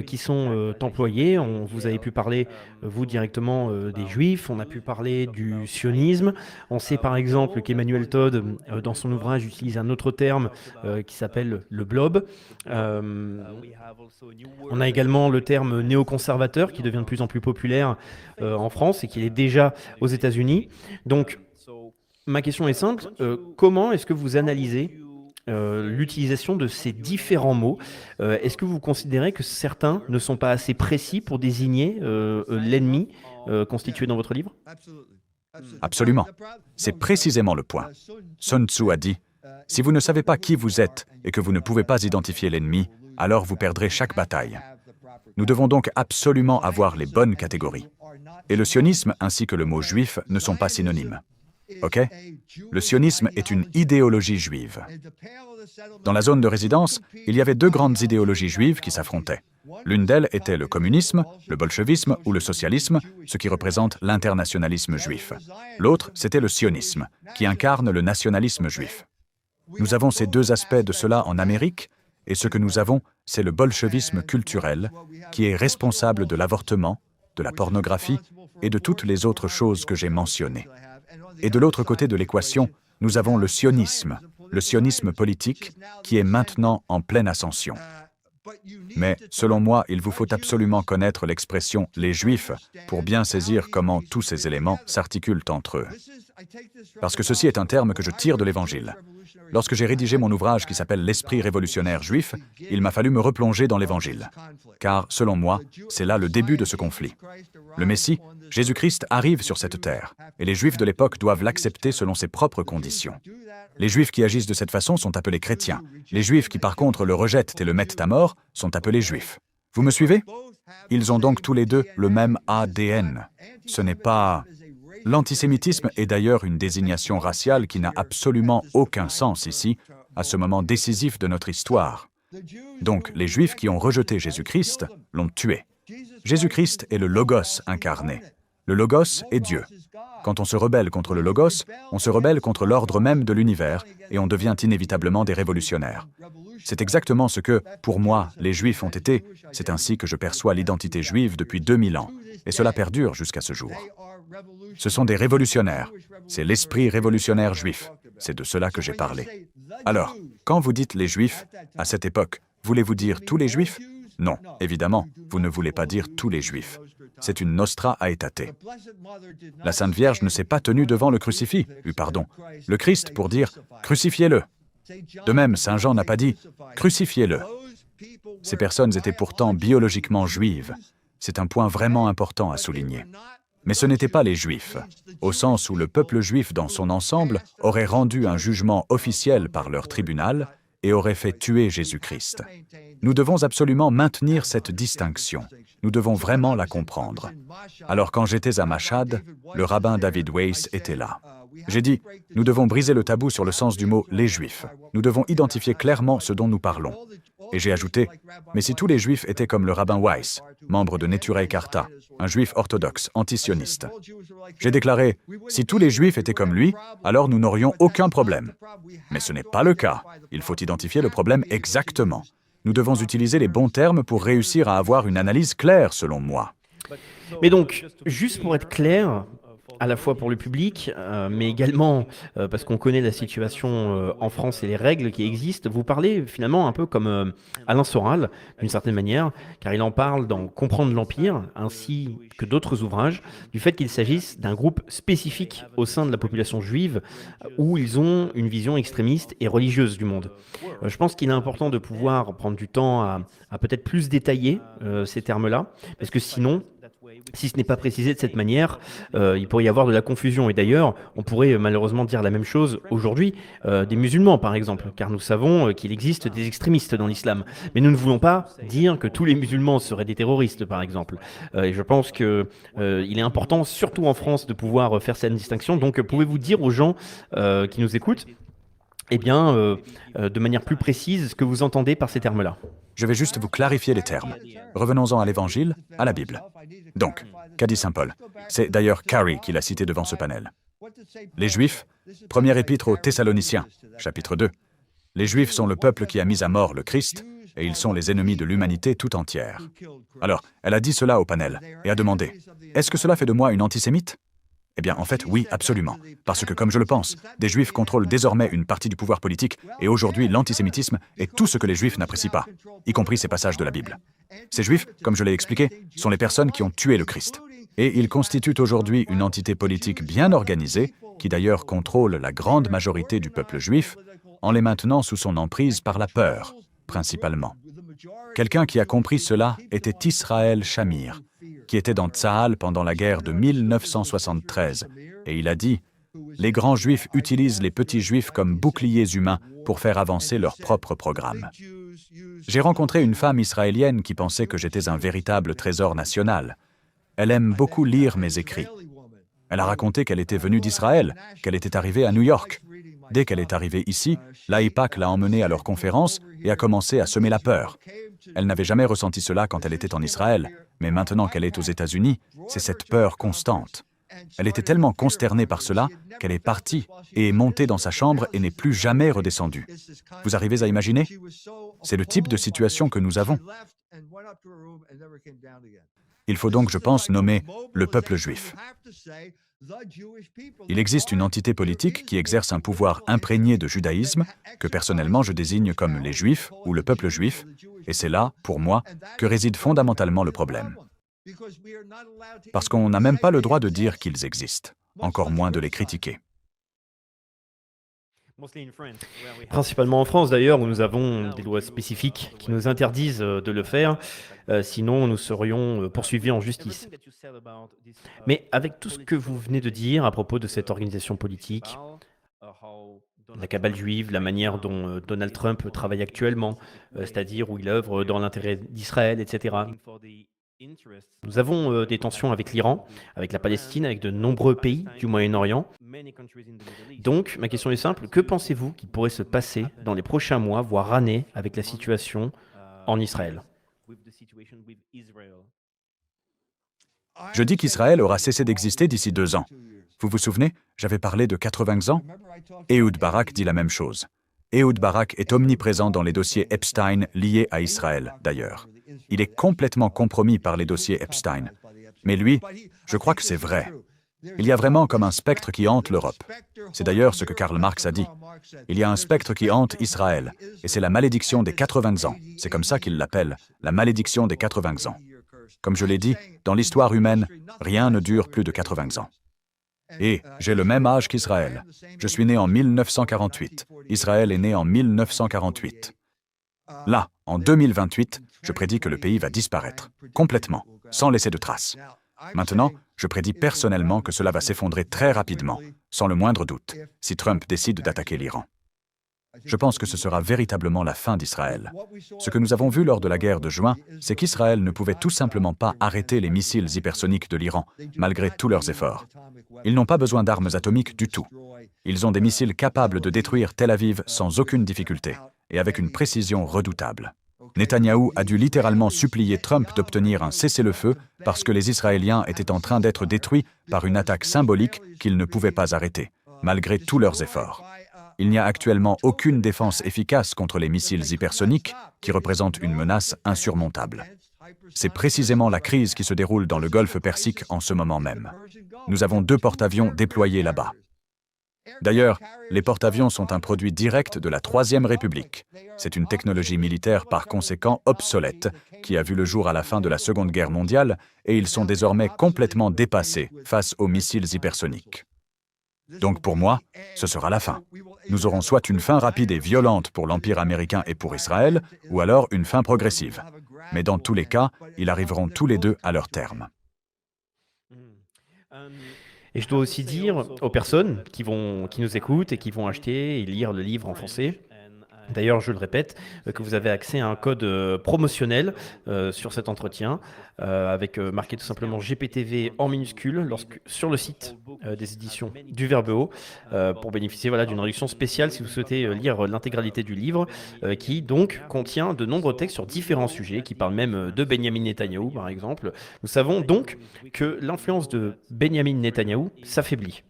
qui sont employés. Vous avez pu parler, vous, directement des Juifs, on a pu parler du sionisme. On sait par exemple qu'Emmanuel Todd, dans son ouvrage, utilise un autre terme qui s'appelle le blob. On a également le terme néoconservateur qui devient de plus en plus populaire en France et qui est déjà aux États-Unis. Donc, ma question est simple, comment est-ce que vous analysez l'utilisation de ces différents mots? Est-ce que vous considérez que certains ne sont pas assez précis pour désigner l'ennemi constitué dans votre livre? Absolument. C'est précisément le point. Sun Tzu a dit « Si vous ne savez pas qui vous êtes et que vous ne pouvez pas identifier l'ennemi, alors vous perdrez chaque bataille. » Nous devons donc absolument avoir les bonnes catégories. Et le sionisme ainsi que le mot juif ne sont pas synonymes. Ok? Le sionisme est une idéologie juive. Dans la zone de résidence, il y avait deux grandes idéologies juives qui s'affrontaient. L'une d'elles était le communisme, le bolchevisme ou le socialisme, ce qui représente l'internationalisme juif. L'autre, c'était le sionisme, qui incarne le nationalisme juif. Nous avons ces deux aspects de cela en Amérique, et ce que nous avons, c'est le bolchevisme culturel, qui est responsable de l'avortement, de la pornographie et de toutes les autres choses que j'ai mentionnées. Et de l'autre côté de l'équation, nous avons le sionisme politique, qui est maintenant en pleine ascension. Mais, selon moi, il vous faut absolument connaître l'expression « les Juifs » pour bien saisir comment tous ces éléments s'articulent entre eux. Parce que ceci est un terme que je tire de l'Évangile. Lorsque j'ai rédigé mon ouvrage qui s'appelle « L'esprit révolutionnaire juif », il m'a fallu me replonger dans l'Évangile. Car, selon moi, c'est là le début de ce conflit. Le Messie, Jésus-Christ, arrive sur cette terre, et les Juifs de l'époque doivent l'accepter selon ses propres conditions. Les Juifs qui agissent de cette façon sont appelés chrétiens. Les Juifs qui, par contre, le rejettent et le mettent à mort sont appelés Juifs. Vous me suivez? Ils ont donc tous les deux le même ADN. Ce n'est pas... L'antisémitisme est d'ailleurs une désignation raciale qui n'a absolument aucun sens ici, à ce moment décisif de notre histoire. Donc, les Juifs qui ont rejeté Jésus-Christ l'ont tué. Jésus-Christ est le Logos incarné. Le Logos est Dieu. Quand on se rebelle contre le Logos, on se rebelle contre l'ordre même de l'univers et on devient inévitablement des révolutionnaires. C'est exactement ce que, pour moi, les Juifs ont été. C'est ainsi que je perçois l'identité juive depuis 2000 ans. Et cela perdure jusqu'à ce jour. Ce sont des révolutionnaires. C'est l'esprit révolutionnaire juif. C'est de cela que j'ai parlé. Alors, quand vous dites les Juifs, à cette époque, voulez-vous dire tous les Juifs? Non, évidemment, vous ne voulez pas dire tous les Juifs. C'est une nostra aetate. La Sainte Vierge ne s'est pas tenue devant le crucifix, le Christ pour dire « crucifiez-le ». De même, Saint Jean n'a pas dit « crucifiez-le ». Ces personnes étaient pourtant biologiquement juives. C'est un point vraiment important à souligner. Mais ce n'étaient pas les Juifs, au sens où le peuple juif dans son ensemble aurait rendu un jugement officiel par leur tribunal et aurait fait tuer Jésus-Christ. Nous devons absolument maintenir cette distinction. Nous devons vraiment la comprendre. Alors quand j'étais à Mashhad, le rabbin David Weiss était là. J'ai dit, nous devons briser le tabou sur le sens du mot « les Juifs ». Nous devons identifier clairement ce dont nous parlons. Et j'ai ajouté, mais si tous les Juifs étaient comme le rabbin Weiss, membre de Neturei Karta, un juif orthodoxe, antisioniste. J'ai déclaré, si tous les Juifs étaient comme lui, alors nous n'aurions aucun problème. Mais ce n'est pas le cas. Il faut identifier le problème exactement. Nous devons utiliser les bons termes pour réussir à avoir une analyse claire, selon moi. Mais donc, juste pour être clair, à la fois pour le public, mais également parce qu'on connaît la situation en France et les règles qui existent, vous parlez finalement un peu comme Alain Soral, d'une certaine manière, car il en parle dans Comprendre l'Empire, ainsi que d'autres ouvrages, du fait qu'il s'agisse d'un groupe spécifique au sein de la population juive, où ils ont une vision extrémiste et religieuse du monde. Je pense qu'il est important de pouvoir prendre du temps à peut-être plus détailler ces termes-là, parce que sinon, si ce n'est pas précisé de cette manière, il pourrait y avoir de la confusion. Et d'ailleurs, on pourrait malheureusement dire la même chose aujourd'hui des musulmans, par exemple, car nous savons qu'il existe des extrémistes dans l'islam. Mais nous ne voulons pas dire que tous les musulmans seraient des terroristes, par exemple. Et je pense qu'il est important, surtout en France, de pouvoir faire cette distinction. Donc, pouvez-vous dire aux gens qui nous écoutent, de manière plus précise, ce que vous entendez par ces termes-là? Je vais juste vous clarifier les termes. Revenons-en à l'Évangile, à la Bible. Donc, qu'a dit saint Paul? C'est d'ailleurs Carey qui l'a cité devant ce panel. Les Juifs, première épître aux Thessaloniciens, chapitre 2. Les Juifs sont le peuple qui a mis à mort le Christ, et ils sont les ennemis de l'humanité tout entière. Alors, elle a dit cela au panel, et a demandé, est-ce que cela fait de moi une antisémite? Eh bien, en fait, oui, absolument. Parce que, comme je le pense, des Juifs contrôlent désormais une partie du pouvoir politique, et aujourd'hui, l'antisémitisme est tout ce que les Juifs n'apprécient pas, y compris ces passages de la Bible. Ces Juifs, comme je l'ai expliqué, sont les personnes qui ont tué le Christ. Et ils constituent aujourd'hui une entité politique bien organisée, qui d'ailleurs contrôle la grande majorité du peuple juif, en les maintenant sous son emprise par la peur, principalement. Quelqu'un qui a compris cela était Israël Shamir, qui était dans Tsahal pendant la guerre de 1973, et il a dit « Les grands juifs utilisent les petits juifs comme boucliers humains pour faire avancer leur propre programme. » J'ai rencontré une femme israélienne qui pensait que j'étais un véritable trésor national. Elle aime beaucoup lire mes écrits. Elle a raconté qu'elle était venue d'Israël, qu'elle était arrivée à New York. Dès qu'elle est arrivée ici, l'AIPAC l'a emmenée à leur conférence et a commencé à semer la peur. Elle n'avait jamais ressenti cela quand elle était en Israël, mais maintenant qu'elle est aux États-Unis, c'est cette peur constante. Elle était tellement consternée par cela qu'elle est partie et est montée dans sa chambre et n'est plus jamais redescendue. Vous arrivez à imaginer? C'est le type de situation que nous avons. Il faut donc, je pense, nommer le peuple juif. Il existe une entité politique qui exerce un pouvoir imprégné de judaïsme, que personnellement je désigne comme les Juifs ou le peuple juif, et c'est là, pour moi, que réside fondamentalement le problème. Parce qu'on n'a même pas le droit de dire qu'ils existent, encore moins de les critiquer. Principalement en France d'ailleurs, où nous avons des lois spécifiques qui nous interdisent de le faire, sinon nous serions poursuivis en justice. Mais avec tout ce que vous venez de dire à propos de cette organisation politique, la cabale juive, la manière dont Donald Trump travaille actuellement, c'est-à-dire où il œuvre dans l'intérêt d'Israël, etc. Nous avons des tensions avec l'Iran, avec la Palestine, avec de nombreux pays du Moyen-Orient. Donc, ma question est simple, que pensez-vous qui pourrait se passer dans les prochains mois, voire années, avec la situation en Israël? Je dis qu'Israël aura cessé d'exister d'ici 2 ans. Vous vous souvenez, j'avais parlé de 80 ans? Ehud Barak dit la même chose. Ehud Barak est omniprésent dans les dossiers Epstein liés à Israël, d'ailleurs. Il est complètement compromis par les dossiers Epstein. Mais lui, je crois que c'est vrai. Il y a vraiment comme un spectre qui hante l'Europe. C'est d'ailleurs ce que Karl Marx a dit. Il y a un spectre qui hante Israël, et c'est la malédiction des 80 ans. C'est comme ça qu'il l'appelle, la malédiction des 80 ans. Comme je l'ai dit, dans l'histoire humaine, rien ne dure plus de 80 ans. Et j'ai le même âge qu'Israël. Je suis né en 1948. Israël est né en 1948. Là, en 2028, je prédis que le pays va disparaître, complètement, sans laisser de traces. Maintenant, je prédis personnellement que cela va s'effondrer très rapidement, sans le moindre doute, si Trump décide d'attaquer l'Iran. Je pense que ce sera véritablement la fin d'Israël. Ce que nous avons vu lors de la guerre de juin, c'est qu'Israël ne pouvait tout simplement pas arrêter les missiles hypersoniques de l'Iran, malgré tous leurs efforts. Ils n'ont pas besoin d'armes atomiques du tout. Ils ont des missiles capables de détruire Tel Aviv sans aucune difficulté, et avec une précision redoutable. Netanyahou a dû littéralement supplier Trump d'obtenir un cessez-le-feu parce que les Israéliens étaient en train d'être détruits par une attaque symbolique qu'ils ne pouvaient pas arrêter, malgré tous leurs efforts. Il n'y a actuellement aucune défense efficace contre les missiles hypersoniques qui représentent une menace insurmontable. C'est précisément la crise qui se déroule dans le Golfe Persique en ce moment même. Nous avons 2 porte-avions déployés là-bas. D'ailleurs, les porte-avions sont un produit direct de la Troisième République. C'est une technologie militaire par conséquent obsolète, qui a vu le jour à la fin de la Seconde Guerre mondiale, et ils sont désormais complètement dépassés face aux missiles hypersoniques. Donc pour moi, ce sera la fin. Nous aurons soit une fin rapide et violente pour l'Empire américain et pour Israël, ou alors une fin progressive. Mais dans tous les cas, ils arriveront tous les deux à leur terme. Et je dois aussi dire aux personnes qui nous écoutent et qui vont acheter et lire le livre en français, d'ailleurs, je le répète, que vous avez accès à un code promotionnel sur cet entretien, avec marqué tout simplement GPTV en minuscule sur le site des éditions du Verbe pour bénéficier d'une réduction spéciale si vous souhaitez lire l'intégralité du livre, qui donc contient de nombreux textes sur différents sujets, qui parlent même de Benjamin Netanyahou, par exemple. Nous savons donc que l'influence de Benjamin Netanyahou s'affaiblit.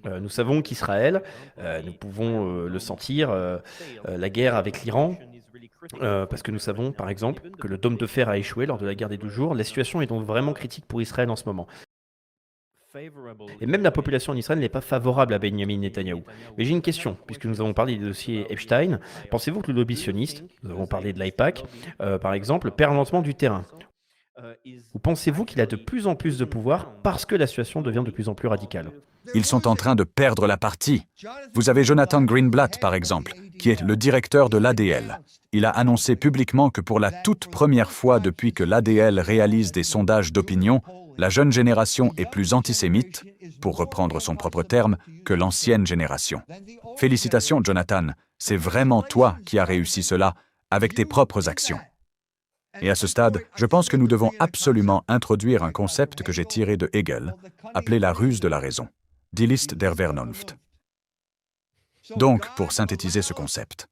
Nous savons qu'Israël, nous pouvons le sentir, la guerre avec l'Iran, parce que nous savons par exemple que le dôme de fer a échoué lors de la guerre des 12 jours. La situation est donc vraiment critique pour Israël en ce moment. Et même la population en Israël n'est pas favorable à Benjamin Netanyahou. Mais j'ai une question, puisque nous avons parlé des dossiers Epstein. Pensez-vous que le lobby sioniste, nous avons parlé de l'AIPAC, par exemple, perd lentement du terrain ? Ou pensez-vous qu'il a de plus en plus de pouvoir parce que la situation devient de plus en plus radicale ? Ils sont en train de perdre la partie. Vous avez Jonathan Greenblatt, par exemple, qui est le directeur de l'ADL. Il a annoncé publiquement que pour la toute première fois depuis que l'ADL réalise des sondages d'opinion, la jeune génération est plus antisémite, pour reprendre son propre terme, que l'ancienne génération. Félicitations, Jonathan. C'est vraiment toi qui as réussi cela avec tes propres actions. Et à ce stade, je pense que nous devons absolument introduire un concept que j'ai tiré de Hegel, appelé la ruse de la raison, Die List der Vernunft. Donc, pour synthétiser ce concept,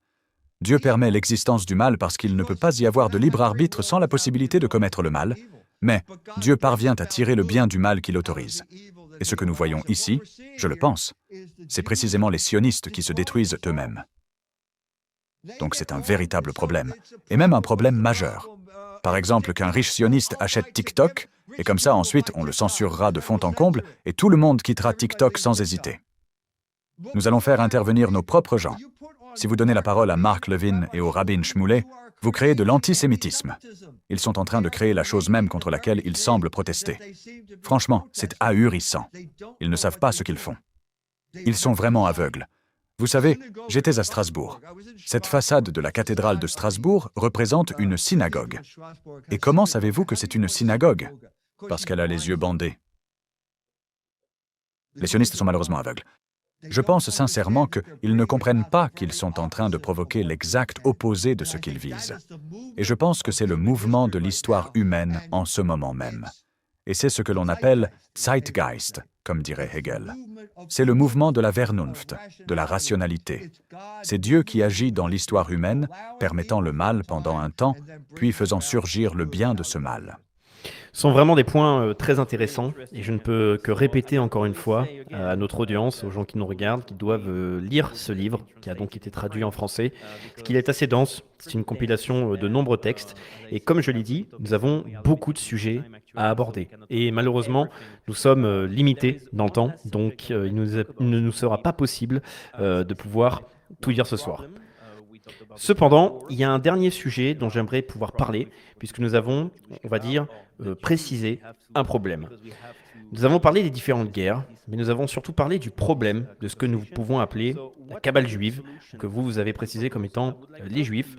Dieu permet l'existence du mal parce qu'il ne peut pas y avoir de libre arbitre sans la possibilité de commettre le mal, mais Dieu parvient à tirer le bien du mal qu'il autorise. Et ce que nous voyons ici, je le pense, c'est précisément les sionistes qui se détruisent eux-mêmes. Donc c'est un véritable problème, et même un problème majeur. Par exemple, qu'un riche sioniste achète TikTok, et comme ça ensuite on le censurera de fond en comble, et tout le monde quittera TikTok sans hésiter. Nous allons faire intervenir nos propres gens. Si vous donnez la parole à Mark Levin et au rabbin Shmuley, vous créez de l'antisémitisme. Ils sont en train de créer la chose même contre laquelle ils semblent protester. Franchement, c'est ahurissant. Ils ne savent pas ce qu'ils font. Ils sont vraiment aveugles. Vous savez, j'étais à Strasbourg. Cette façade de la cathédrale de Strasbourg représente une synagogue. Et comment savez-vous que c'est une synagogue ? Parce qu'elle a les yeux bandés. Les sionistes sont malheureusement aveugles. Je pense sincèrement qu'ils ne comprennent pas qu'ils sont en train de provoquer l'exact opposé de ce qu'ils visent. Et je pense que c'est le mouvement de l'histoire humaine en ce moment même. Et c'est ce que l'on appelle Zeitgeist, comme dirait Hegel. C'est le mouvement de la Vernunft, de la rationalité. C'est Dieu qui agit dans l'histoire humaine, permettant le mal pendant un temps, puis faisant surgir le bien de ce mal. Ce sont vraiment des points très intéressants et je ne peux que répéter encore une fois à notre audience, aux gens qui nous regardent, qui doivent lire ce livre qui a donc été traduit en français, parce qu'il est assez dense, c'est une compilation de nombreux textes et comme je l'ai dit, nous avons beaucoup de sujets à aborder et malheureusement, nous sommes limités dans le temps, donc il ne nous sera pas possible de pouvoir tout dire ce soir. Cependant, il y a un dernier sujet dont j'aimerais pouvoir parler, puisque nous avons, on va dire, précisé un problème. Nous avons parlé des différentes guerres, mais nous avons surtout parlé du problème de ce que nous pouvons appeler la cabale juive, que vous avez précisé comme étant les juifs,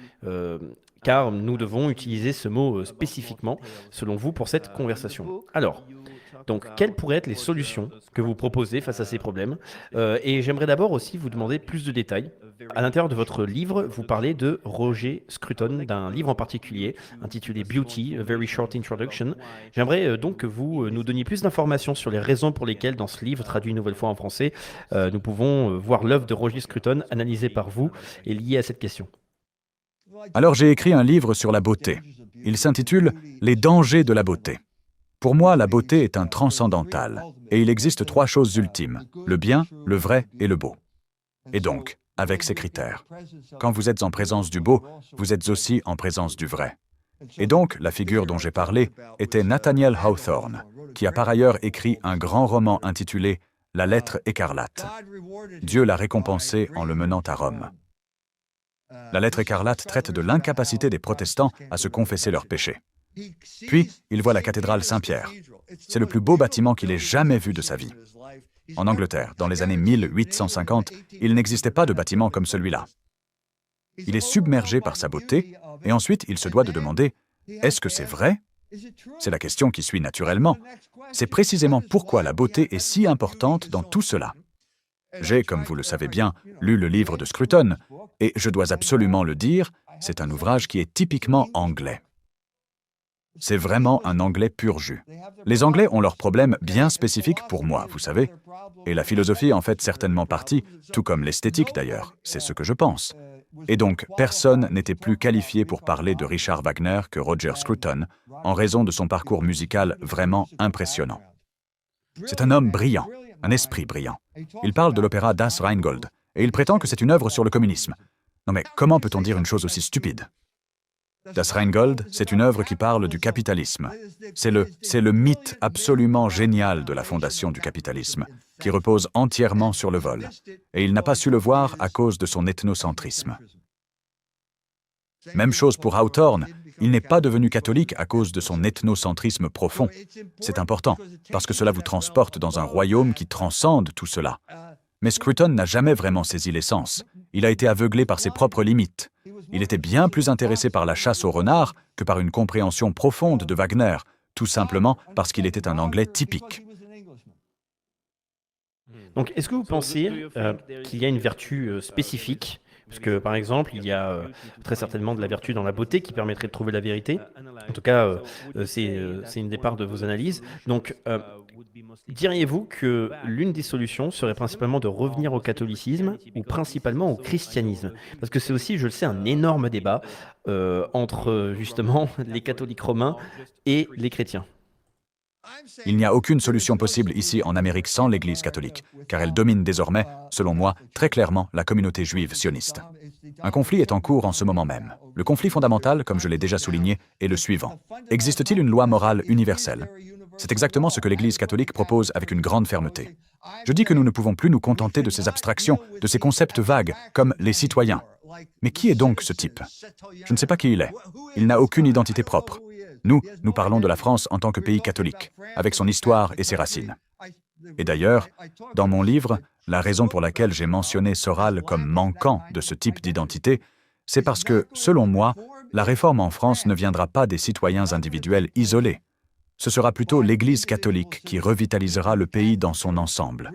car nous devons utiliser ce mot spécifiquement, selon vous, pour cette conversation. Alors, donc, quelles pourraient être les solutions que vous proposez face à ces problèmes? Et j'aimerais d'abord aussi vous demander plus de détails. À l'intérieur de votre livre, vous parlez de Roger Scruton, d'un livre en particulier intitulé Beauty, A Very Short Introduction. J'aimerais donc que vous nous donniez plus d'informations sur les raisons pour lesquelles, dans ce livre, traduit une nouvelle fois en français, nous pouvons voir l'œuvre de Roger Scruton analysée par vous et liée à cette question. Alors j'ai écrit un livre sur la beauté. Il s'intitule « Les dangers de la beauté ». Pour moi, la beauté est un transcendantal, et il existe 3 choses ultimes, le bien, le vrai et le beau. Et donc, avec ces critères, quand vous êtes en présence du beau, vous êtes aussi en présence du vrai. Et donc, la figure dont j'ai parlé était Nathaniel Hawthorne, qui a par ailleurs écrit un grand roman intitulé « La lettre écarlate ». Dieu l'a récompensé en le menant à Rome. La lettre écarlate traite de l'incapacité des protestants à se confesser leurs péchés. Puis, il voit la cathédrale Saint-Pierre. C'est le plus beau bâtiment qu'il ait jamais vu de sa vie. En Angleterre, dans les années 1850, il n'existait pas de bâtiment comme celui-là. Il est submergé par sa beauté, et ensuite il se doit de demander « Est-ce que c'est vrai ?» C'est la question qui suit naturellement. C'est précisément pourquoi la beauté est si importante dans tout cela. J'ai, comme vous le savez bien, lu le livre de Scruton, et je dois absolument le dire, c'est un ouvrage qui est typiquement anglais. C'est vraiment un anglais pur jus. Les Anglais ont leurs problèmes bien spécifiques pour moi, vous savez. Et la philosophie en fait certainement partie, tout comme l'esthétique d'ailleurs, c'est ce que je pense. Et donc, personne n'était plus qualifié pour parler de Richard Wagner que Roger Scruton, en raison de son parcours musical vraiment impressionnant. C'est un homme brillant, un esprit brillant. Il parle de l'opéra Das Rheingold, et il prétend que c'est une œuvre sur le communisme. Non mais comment peut-on dire une chose aussi stupide ? Das Rheingold, c'est une œuvre qui parle du capitalisme. C'est le mythe absolument génial de la fondation du capitalisme, qui repose entièrement sur le vol. Et il n'a pas su le voir à cause de son ethnocentrisme. Même chose pour Hawthorne, il n'est pas devenu catholique à cause de son ethnocentrisme profond. C'est important, parce que cela vous transporte dans un royaume qui transcende tout cela. Mais Scruton n'a jamais vraiment saisi l'essence. Il a été aveuglé par ses propres limites. Il était bien plus intéressé par la chasse au renard que par une compréhension profonde de Wagner, tout simplement parce qu'il était un Anglais typique. Donc, est-ce que vous pensez qu'il y a une vertu spécifique? Parce que, par exemple, il y a très certainement de la vertu dans la beauté qui permettrait de trouver la vérité. En tout cas, c'est une des parts de vos analyses. Donc, diriez-vous que l'une des solutions serait principalement de revenir au catholicisme ou principalement au christianisme? Parce que c'est aussi, je le sais, un énorme débat entre justement les catholiques romains et les chrétiens. Il n'y a aucune solution possible ici en Amérique sans l'Église catholique, car elle domine désormais, selon moi, très clairement la communauté juive sioniste. Un conflit est en cours en ce moment même. Le conflit fondamental, comme je l'ai déjà souligné, est le suivant. Existe-t-il une loi morale universelle? C'est exactement ce que l'Église catholique propose avec une grande fermeté. Je dis que nous ne pouvons plus nous contenter de ces abstractions, de ces concepts vagues, comme les citoyens. Mais qui est donc ce type? Je ne sais pas qui il est. Il n'a aucune identité propre. Nous parlons de la France en tant que pays catholique, avec son histoire et ses racines. Et d'ailleurs, dans mon livre, la raison pour laquelle j'ai mentionné Soral comme manquant de ce type d'identité, c'est parce que, selon moi, la réforme en France ne viendra pas des citoyens individuels isolés. Ce sera plutôt l'Église catholique qui revitalisera le pays dans son ensemble.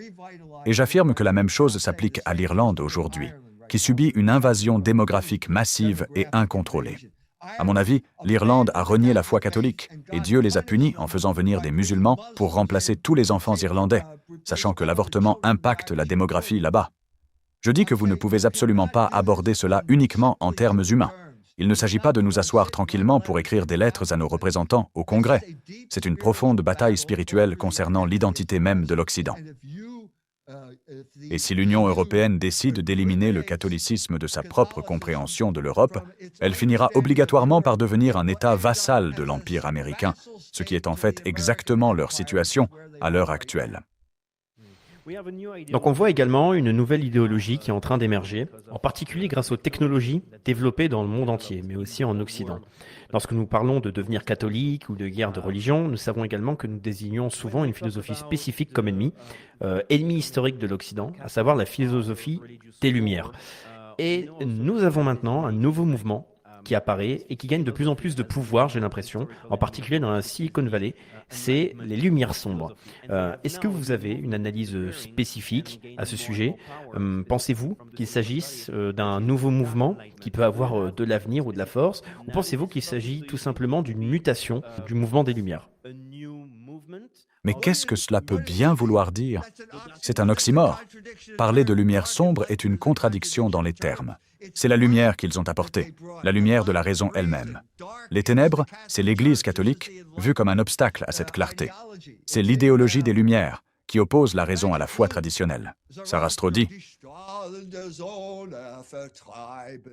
Et j'affirme que la même chose s'applique à l'Irlande aujourd'hui, qui subit une invasion démographique massive et incontrôlée. À mon avis, l'Irlande a renié la foi catholique, et Dieu les a punis en faisant venir des musulmans pour remplacer tous les enfants irlandais, sachant que l'avortement impacte la démographie là-bas. Je dis que vous ne pouvez absolument pas aborder cela uniquement en termes humains. Il ne s'agit pas de nous asseoir tranquillement pour écrire des lettres à nos représentants au Congrès. C'est une profonde bataille spirituelle concernant l'identité même de l'Occident. Et si l'Union européenne décide d'éliminer le catholicisme de sa propre compréhension de l'Europe, elle finira obligatoirement par devenir un État vassal de l'Empire américain, ce qui est en fait exactement leur situation à l'heure actuelle. Donc on voit également une nouvelle idéologie qui est en train d'émerger, en particulier grâce aux technologies développées dans le monde entier, mais aussi en Occident. Lorsque nous parlons de devenir catholique ou de guerre de religion, nous savons également que nous désignons souvent une philosophie spécifique comme ennemi, ennemi historique de l'Occident, à savoir la philosophie des Lumières. Et nous avons maintenant un nouveau mouvement qui apparaît et qui gagne de plus en plus de pouvoir, j'ai l'impression, en particulier dans la Silicon Valley, c'est les Lumières sombres. Est-ce que vous avez une analyse spécifique à ce sujet? Pensez-vous qu'il s'agisse d'un nouveau mouvement qui peut avoir de l'avenir ou de la force, ou pensez-vous qu'il s'agit tout simplement d'une mutation du mouvement des Lumières? Mais qu'est-ce que cela peut bien vouloir dire? C'est un oxymore. Parler de lumière sombre est une contradiction dans les termes. C'est la lumière qu'ils ont apportée, la lumière de la raison elle-même. Les ténèbres, c'est l'Église catholique, vue comme un obstacle à cette clarté. C'est l'idéologie des Lumières, qui oppose la raison à la foi traditionnelle. Sarastro dit «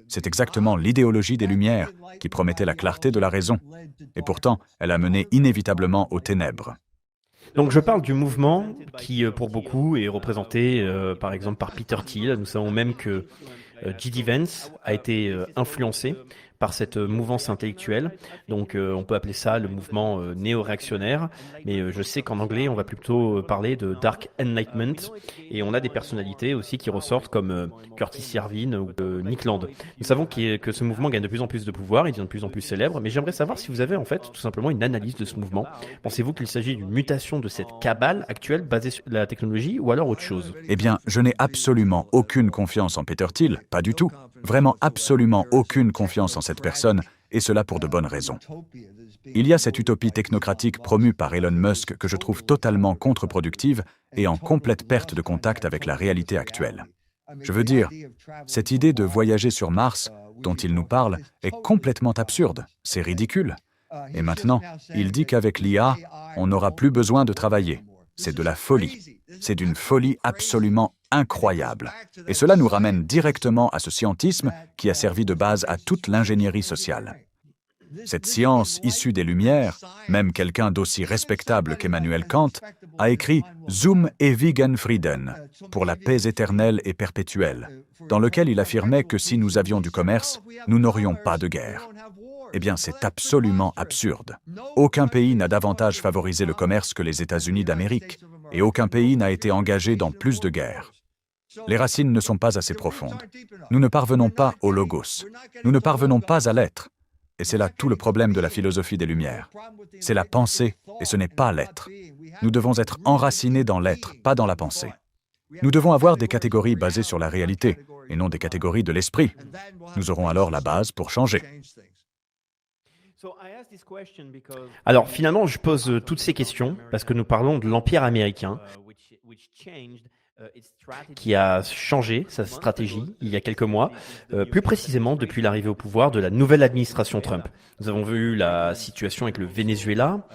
C'est exactement l'idéologie des Lumières qui promettait la clarté de la raison, et pourtant, elle a mené inévitablement aux ténèbres. » Donc je parle du mouvement qui, pour beaucoup, est représenté par exemple par Peter Thiel. Nous savons même que J.D. Vance a été influencé par cette mouvance intellectuelle. Donc on peut appeler ça le mouvement néo-réactionnaire, mais je sais qu'en anglais on va plutôt parler de Dark Enlightenment, et on a des personnalités aussi qui ressortent comme Curtis Yarvin ou Nick Land. Nous savons que ce mouvement gagne de plus en plus de pouvoir, il devient de plus en plus célèbre, mais j'aimerais savoir si vous avez en fait tout simplement une analyse de ce mouvement. Pensez-vous qu'il s'agit d'une mutation de cette cabale actuelle basée sur la technologie, ou alors autre chose? Eh bien, je n'ai absolument aucune confiance en Peter Thiel, pas du tout. Vraiment absolument aucune confiance en cette personne, et cela pour de bonnes raisons. Il y a cette utopie technocratique promue par Elon Musk que je trouve totalement contre-productive et en complète perte de contact avec la réalité actuelle. Je veux dire, cette idée de voyager sur Mars, dont il nous parle, est complètement absurde, c'est ridicule. Et maintenant, il dit qu'avec l'IA, on n'aura plus besoin de travailler. C'est de la folie. C'est d'une folie absolument incroyable. Et cela nous ramène directement à ce scientisme qui a servi de base à toute l'ingénierie sociale. Cette science issue des Lumières, même quelqu'un d'aussi respectable qu'Emmanuel Kant, a écrit « Zum ewigen Frieden » pour la paix éternelle et perpétuelle, dans lequel il affirmait que si nous avions du commerce, nous n'aurions pas de guerre. Eh bien, c'est absolument absurde. Aucun pays n'a davantage favorisé le commerce que les États-Unis d'Amérique, et aucun pays n'a été engagé dans plus de guerres. Les racines ne sont pas assez profondes. Nous ne parvenons pas au logos. Nous ne parvenons pas à l'être. Et c'est là tout le problème de la philosophie des Lumières. C'est la pensée, et ce n'est pas l'être. Nous devons être enracinés dans l'être, pas dans la pensée. Nous devons avoir des catégories basées sur la réalité, et non des catégories de l'esprit. Nous aurons alors la base pour changer. Alors finalement, je pose toutes ces questions parce que nous parlons de l'Empire américain qui a changé sa stratégie il y a quelques mois, plus précisément depuis l'arrivée au pouvoir de la nouvelle administration Trump. Nous avons vu la situation avec le Venezuela,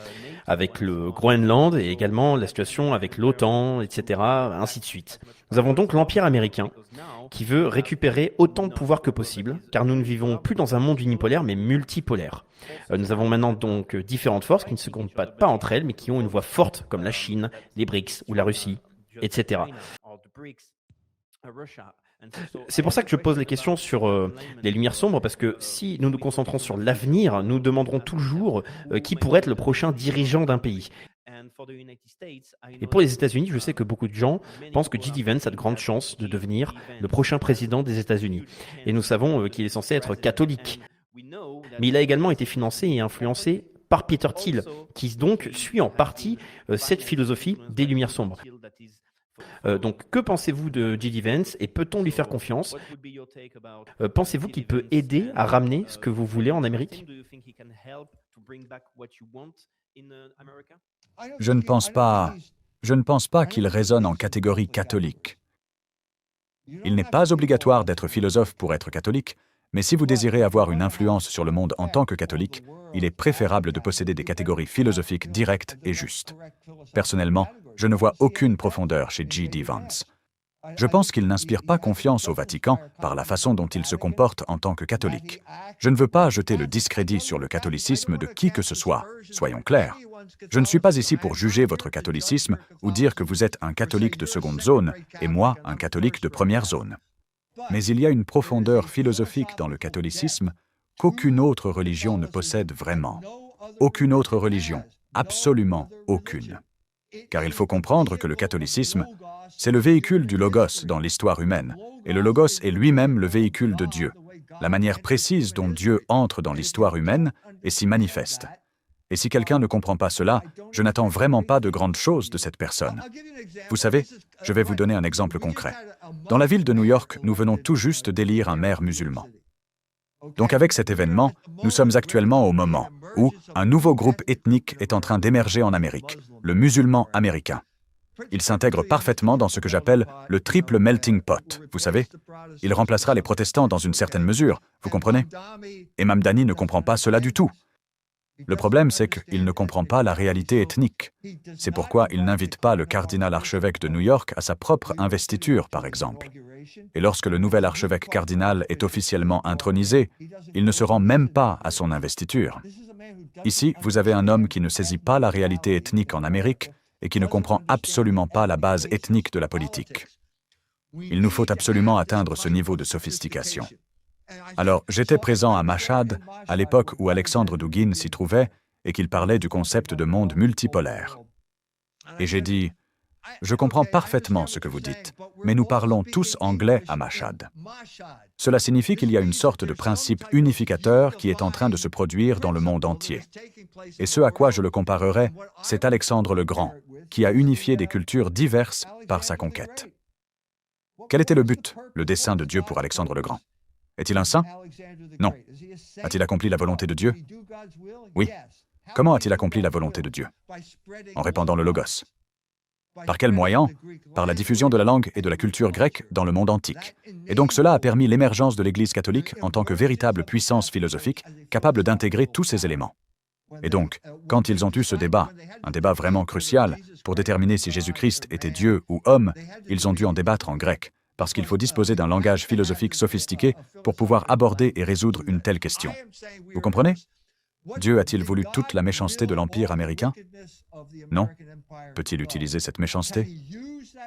avec le Groenland et également la situation avec l'OTAN, etc., ainsi de suite. Nous avons donc l'Empire américain qui veut récupérer autant de pouvoir que possible, car nous ne vivons plus dans un monde unipolaire, mais multipolaire. Nous avons maintenant donc différentes forces qui ne se combattent pas entre elles, mais qui ont une voix forte, comme la Chine, les BRICS ou la Russie, etc. C'est pour ça que je pose les questions sur les lumières sombres, parce que si nous nous concentrons sur l'avenir, nous demanderons toujours qui pourrait être le prochain dirigeant d'un pays. Et pour les États-Unis, je sais que beaucoup de gens pensent que J.D. Vance a de grandes chances de devenir le prochain président des États-Unis. Et nous savons qu'il est censé être catholique. Mais il a également été financé et influencé par Peter Thiel, qui donc suit en partie cette philosophie des lumières sombres. Donc, que pensez-vous de J.D. Vance et peut-on lui faire confiance? Pensez-vous qu'il peut aider à ramener ce que vous voulez en Amérique? Je ne pense pas qu'il raisonne en catégorie catholique. Il n'est pas obligatoire d'être philosophe pour être catholique, Mais si vous désirez avoir une influence sur le monde en tant que catholique, il est préférable de posséder des catégories philosophiques directes et justes. Personnellement, je ne vois aucune profondeur chez J.D. Vance. Je pense qu'il n'inspire pas confiance au Vatican par la façon dont il se comporte en tant que catholique. Je ne veux pas jeter le discrédit sur le catholicisme de qui que ce soit, soyons clairs. Je ne suis pas ici pour juger votre catholicisme ou dire que vous êtes un catholique de seconde zone et moi un catholique de première zone. Mais il y a une profondeur philosophique dans le catholicisme qu'aucune autre religion ne possède vraiment. Aucune autre religion, absolument aucune. Car il faut comprendre que le catholicisme, c'est le véhicule du Logos dans l'histoire humaine, et le Logos est lui-même le véhicule de Dieu, la manière précise dont Dieu entre dans l'histoire humaine et s'y manifeste. Et si quelqu'un ne comprend pas cela, je n'attends vraiment pas de grandes choses de cette personne. Vous savez, je vais vous donner un exemple concret. Dans la ville de New York, nous venons tout juste d'élire un maire musulman. Donc avec cet événement, nous sommes actuellement au moment où un nouveau groupe ethnique est en train d'émerger en Amérique, le musulman américain. Il s'intègre parfaitement dans ce que j'appelle le triple melting pot, vous savez. Il remplacera les protestants dans une certaine mesure, vous comprenez? Et Mamdani ne comprend pas cela du tout. Le problème, c'est qu'il ne comprend pas la réalité ethnique. C'est pourquoi il n'invite pas le cardinal archevêque de New York à sa propre investiture, par exemple. Et lorsque le nouvel archevêque cardinal est officiellement intronisé, il ne se rend même pas à son investiture. Ici, vous avez un homme qui ne saisit pas la réalité ethnique en Amérique et qui ne comprend absolument pas la base ethnique de la politique. Il nous faut absolument atteindre ce niveau de sophistication. Alors, j'étais présent à Mashhad, à l'époque où Alexandre Douguin s'y trouvait et qu'il parlait du concept de monde multipolaire. Et j'ai dit, je comprends parfaitement ce que vous dites, mais nous parlons tous anglais à Mashhad. Cela signifie qu'il y a une sorte de principe unificateur qui est en train de se produire dans le monde entier. Et ce à quoi je le comparerais, c'est Alexandre le Grand, qui a unifié des cultures diverses par sa conquête. Quel était le but, le dessein de Dieu pour Alexandre le Grand? Est-il un saint? Non. A-t-il accompli la volonté de Dieu? Oui. Comment a-t-il accompli la volonté de Dieu? En répandant le Logos. Par quel moyen? Par la diffusion de la langue et de la culture grecque dans le monde antique. Et donc cela a permis l'émergence de l'Église catholique en tant que véritable puissance philosophique capable d'intégrer tous ces éléments. Et donc, quand ils ont eu ce débat, un débat vraiment crucial, pour déterminer si Jésus-Christ était Dieu ou homme, ils ont dû en débattre en grec, parce qu'il faut disposer d'un langage philosophique sophistiqué pour pouvoir aborder et résoudre une telle question. Vous comprenez? Dieu a-t-il voulu toute la méchanceté de l'Empire américain? Non. Peut-il utiliser cette méchanceté?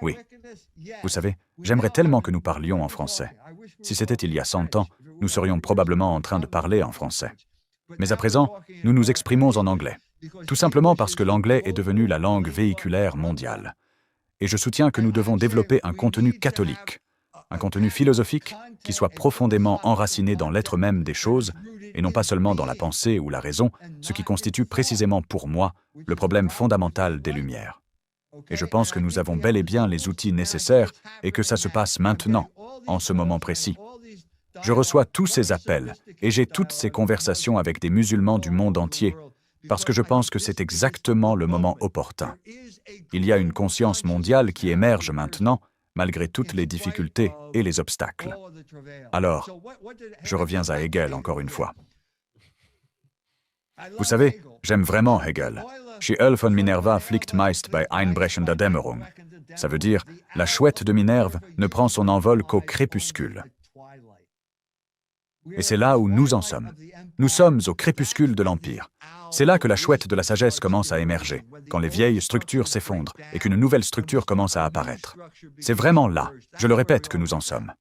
Oui. Vous savez, j'aimerais tellement que nous parlions en français. Si c'était il y a 100 ans, nous serions probablement en train de parler en français. Mais à présent, nous nous exprimons en anglais. Tout simplement parce que l'anglais est devenu la langue véhiculaire mondiale. Et je soutiens que nous devons développer un contenu catholique, un contenu philosophique qui soit profondément enraciné dans l'être même des choses et non pas seulement dans la pensée ou la raison, ce qui constitue précisément pour moi le problème fondamental des Lumières. Et je pense que nous avons bel et bien les outils nécessaires et que ça se passe maintenant, en ce moment précis. Je reçois tous ces appels et j'ai toutes ces conversations avec des musulmans du monde entier parce que je pense que c'est exactement le moment opportun. Il y a une conscience mondiale qui émerge maintenant, malgré toutes les difficultés et les obstacles. Alors, je reviens à Hegel encore une fois. Vous savez, j'aime vraiment Hegel. Die Ull von Minerva fliegt meist bei einbrechender Dämmerung. Ça veut dire, la chouette de Minerve ne prend son envol qu'au crépuscule. Et c'est là où nous en sommes. Nous sommes au crépuscule de l'Empire. C'est là que la chouette de la sagesse commence à émerger, quand les vieilles structures s'effondrent et qu'une nouvelle structure commence à apparaître. C'est vraiment là, je le répète, que nous en sommes.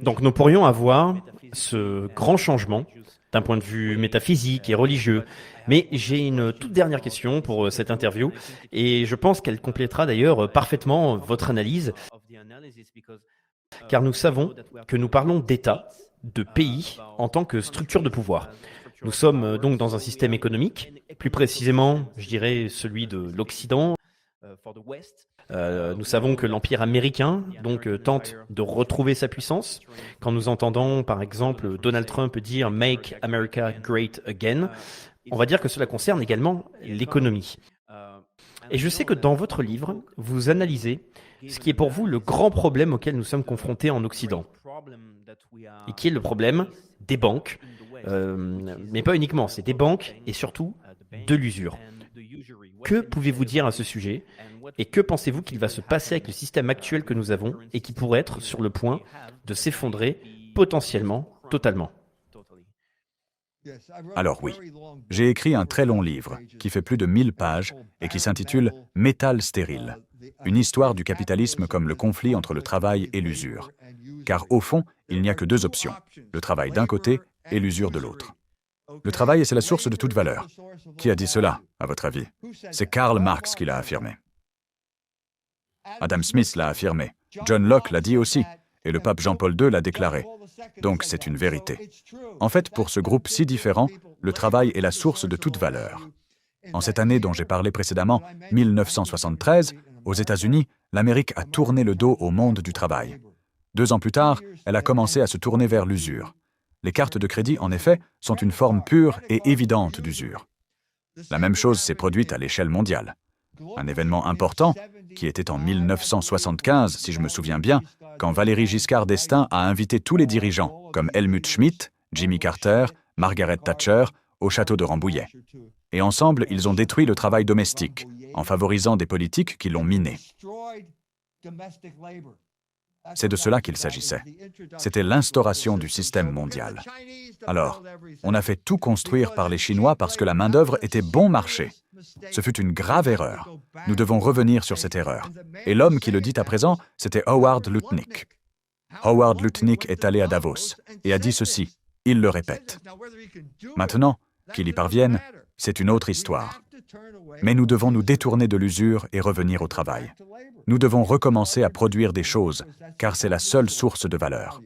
Donc nous pourrions avoir ce grand changement d'un point de vue métaphysique et religieux. Mais j'ai une toute dernière question pour cette interview et je pense qu'elle complétera d'ailleurs parfaitement votre analyse. Car nous savons que nous parlons d'État, de pays, en tant que structure de pouvoir. Nous sommes donc dans un système économique, plus précisément, je dirais, celui de l'Occident. Nous savons que l'Empire américain donc tente de retrouver sa puissance. Quand nous entendons, par exemple, Donald Trump dire « Make America Great Again », on va dire que cela concerne également l'économie. Et je sais que dans votre livre, vous analysez ce qui est pour vous le grand problème auquel nous sommes confrontés en Occident, et qui est le problème des banques, mais pas uniquement, c'est des banques et surtout de l'usure. Que pouvez-vous dire à ce sujet et que pensez-vous qu'il va se passer avec le système actuel que nous avons et qui pourrait être sur le point de s'effondrer potentiellement, totalement? Alors oui, j'ai écrit un très long livre qui fait plus de 1000 pages et qui s'intitule « Métal stérile », une histoire du capitalisme comme le conflit entre le travail et l'usure. Car au fond, il n'y a que deux options, le travail d'un côté et l'usure de l'autre. Le travail, c'est la source de toute valeur. Qui a dit cela, à votre avis? C'est Karl Marx qui l'a affirmé. Adam Smith l'a affirmé. John Locke l'a dit aussi. Et le pape Jean-Paul II l'a déclaré. Donc c'est une vérité. En fait, pour ce groupe si différent, le travail est la source de toute valeur. En cette année dont j'ai parlé précédemment, 1973, aux États-Unis, l'Amérique a tourné le dos au monde du travail. 2 ans plus tard, elle a commencé à se tourner vers l'usure. Les cartes de crédit, en effet, sont une forme pure et évidente d'usure. La même chose s'est produite à l'échelle mondiale. Un événement important, qui était en 1975, si je me souviens bien, quand Valéry Giscard d'Estaing a invité tous les dirigeants, comme Helmut Schmidt, Jimmy Carter, Margaret Thatcher, au château de Rambouillet. Et ensemble, ils ont détruit le travail domestique, en favorisant des politiques qui l'ont miné. C'est de cela qu'il s'agissait. C'était l'instauration du système mondial. Alors, on a fait tout construire par les Chinois parce que la main-d'œuvre était bon marché. Ce fut une grave erreur. Nous devons revenir sur cette erreur. Et l'homme qui le dit à présent, c'était Howard Lutnick. Howard Lutnick est allé à Davos et a dit ceci. Il le répète. Maintenant, qu'il y parvienne, c'est une autre histoire. Mais nous devons nous détourner de l'usure et revenir au travail. Nous devons recommencer à produire des choses, car c'est la seule source de valeur.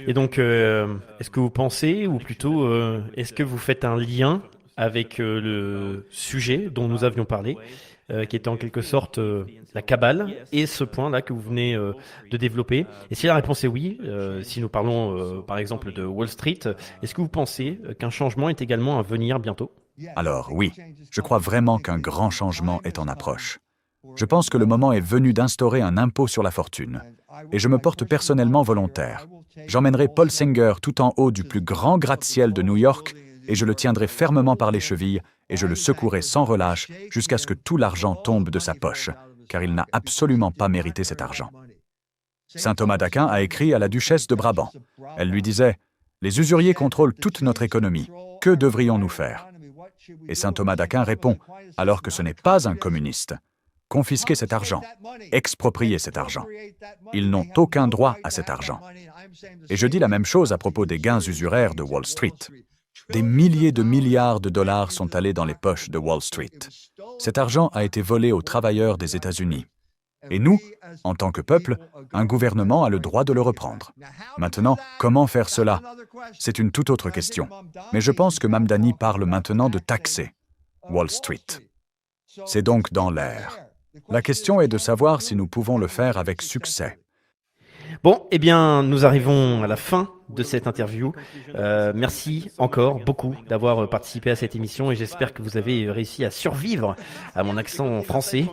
Et donc, est-ce que vous pensez, ou plutôt, est-ce que vous faites un lien avec le sujet dont nous avions parlé, qui était en quelque sorte la cabale, et ce point-là que vous venez de développer? Et si la réponse est oui, si nous parlons par exemple de Wall Street, est-ce que vous pensez qu'un changement est également à venir bientôt? Alors oui, je crois vraiment qu'un grand changement est en approche. Je pense que le moment est venu d'instaurer un impôt sur la fortune. Et je me porte personnellement volontaire. J'emmènerai Paul Singer tout en haut du plus grand gratte-ciel de New York et je le tiendrai fermement par les chevilles et je le secouerai sans relâche jusqu'à ce que tout l'argent tombe de sa poche, car il n'a absolument pas mérité cet argent. Saint Thomas d'Aquin a écrit à la duchesse de Brabant. Elle lui disait « Les usuriers contrôlent toute notre économie. Que devrions-nous faire ?» Et Saint Thomas d'Aquin répond « Alors que ce n'est pas un communiste. Confisquer cet argent, exproprier cet argent. Ils n'ont aucun droit à cet argent. » Et je dis la même chose à propos des gains usuraires de Wall Street. Des milliers de milliards de dollars sont allés dans les poches de Wall Street. Cet argent a été volé aux travailleurs des États-Unis. Et nous, en tant que peuple, un gouvernement a le droit de le reprendre. Maintenant, comment faire cela? C'est une toute autre question. Mais je pense que Mamdani parle maintenant de taxer Wall Street. C'est donc dans l'air. La question est de savoir si nous pouvons le faire avec succès. Bon, eh bien, nous arrivons à la fin de cette interview. Merci encore beaucoup d'avoir participé à cette émission et j'espère que vous avez réussi à survivre à mon accent français.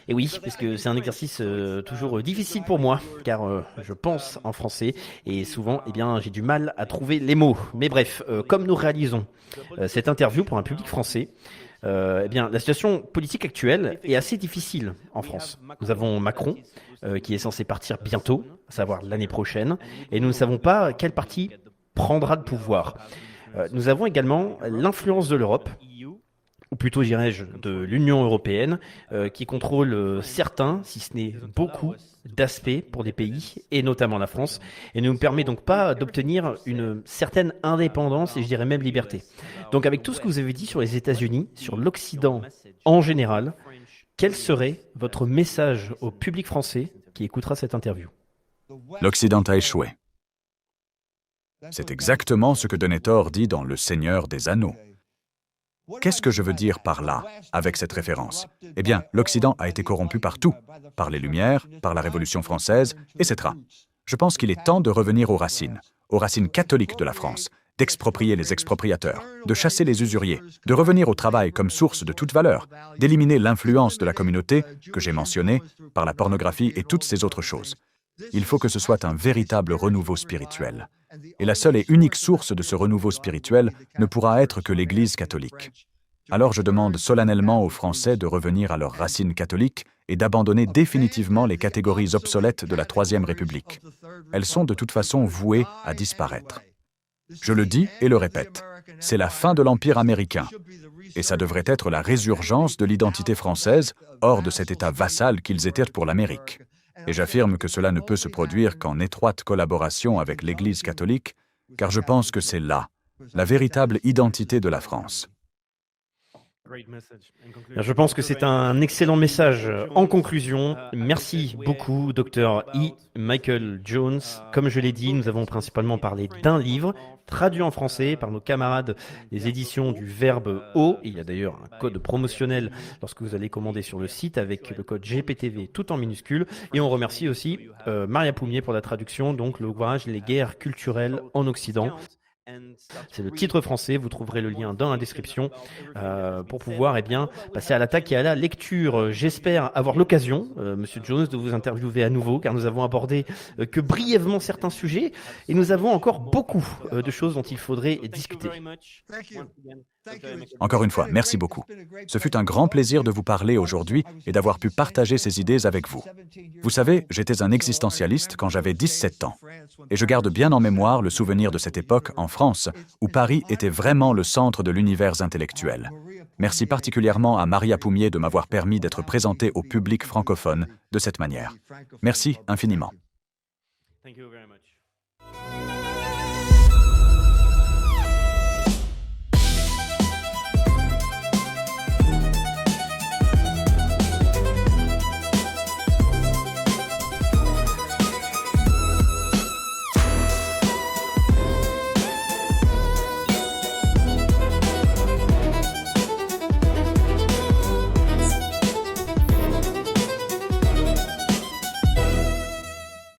Et oui, parce que c'est un exercice toujours difficile pour moi, car je pense en français et souvent, eh bien, j'ai du mal à trouver les mots. Mais bref, comme nous réalisons cette interview pour un public français, eh bien, la situation politique actuelle est assez difficile en France. Nous avons Macron, qui est censé partir bientôt, à savoir l'année prochaine, et nous ne savons pas quel parti prendra le pouvoir. Nous avons également l'influence de l'Europe, ou plutôt dirais-je de l'Union européenne, qui contrôle certains, si ce n'est beaucoup, d'aspects pour des pays, et notamment la France, et ne nous permet donc pas d'obtenir une certaine indépendance, et je dirais même liberté. Donc avec tout ce que vous avez dit sur les États-Unis, sur l'Occident en général, quel serait votre message au public français qui écoutera cette interview? L'Occident a échoué. C'est exactement ce que Denethor dit dans Le Seigneur des Anneaux. Qu'est-ce que je veux dire par là, avec cette référence? Eh bien, l'Occident a été corrompu par tout, par les Lumières, par la Révolution française, etc. Je pense qu'il est temps de revenir aux racines catholiques de la France, d'exproprier les expropriateurs, de chasser les usuriers, de revenir au travail comme source de toute valeur, d'éliminer l'influence de la communauté, que j'ai mentionnée, par la pornographie et toutes ces autres choses. Il faut que ce soit un véritable renouveau spirituel. Et la seule et unique source de ce renouveau spirituel ne pourra être que l'Église catholique. Alors je demande solennellement aux Français de revenir à leurs racines catholiques et d'abandonner définitivement les catégories obsolètes de la Troisième République. Elles sont de toute façon vouées à disparaître. Je le dis et le répète, c'est la fin de l'Empire américain. Et ça devrait être la résurgence de l'identité française, hors de cet état vassal qu'ils étaient pour l'Amérique. Et j'affirme que cela ne peut se produire qu'en étroite collaboration avec l'Église catholique, car je pense que c'est là, la véritable identité de la France. Je pense que c'est un excellent message. En conclusion, merci beaucoup, Dr. E. Michael Jones. Comme je l'ai dit, nous avons principalement parlé d'un livre, traduit en français par nos camarades des éditions du Verbe O. Il y a d'ailleurs un code promotionnel lorsque vous allez commander sur le site avec le code GPTV tout en minuscule. Et on remercie aussi Maria Poumier pour la traduction, donc l'ouvrage Les guerres culturelles en Occident. C'est le titre français, vous trouverez le lien dans la description pour pouvoir passer à l'attaque et à la lecture. J'espère avoir l'occasion, Monsieur Jones, de vous interviewer à nouveau, car nous avons abordé que brièvement certains sujets et nous avons encore beaucoup de choses dont il faudrait discuter. Encore une fois, merci beaucoup. Ce fut un grand plaisir de vous parler aujourd'hui et d'avoir pu partager ces idées avec vous. Vous savez, j'étais un existentialiste quand j'avais 17 ans. Et je garde bien en mémoire le souvenir de cette époque en France, où Paris était vraiment le centre de l'univers intellectuel. Merci particulièrement à Maria Poumier de m'avoir permis d'être présenté au public francophone de cette manière. Merci infiniment. Thank you very much.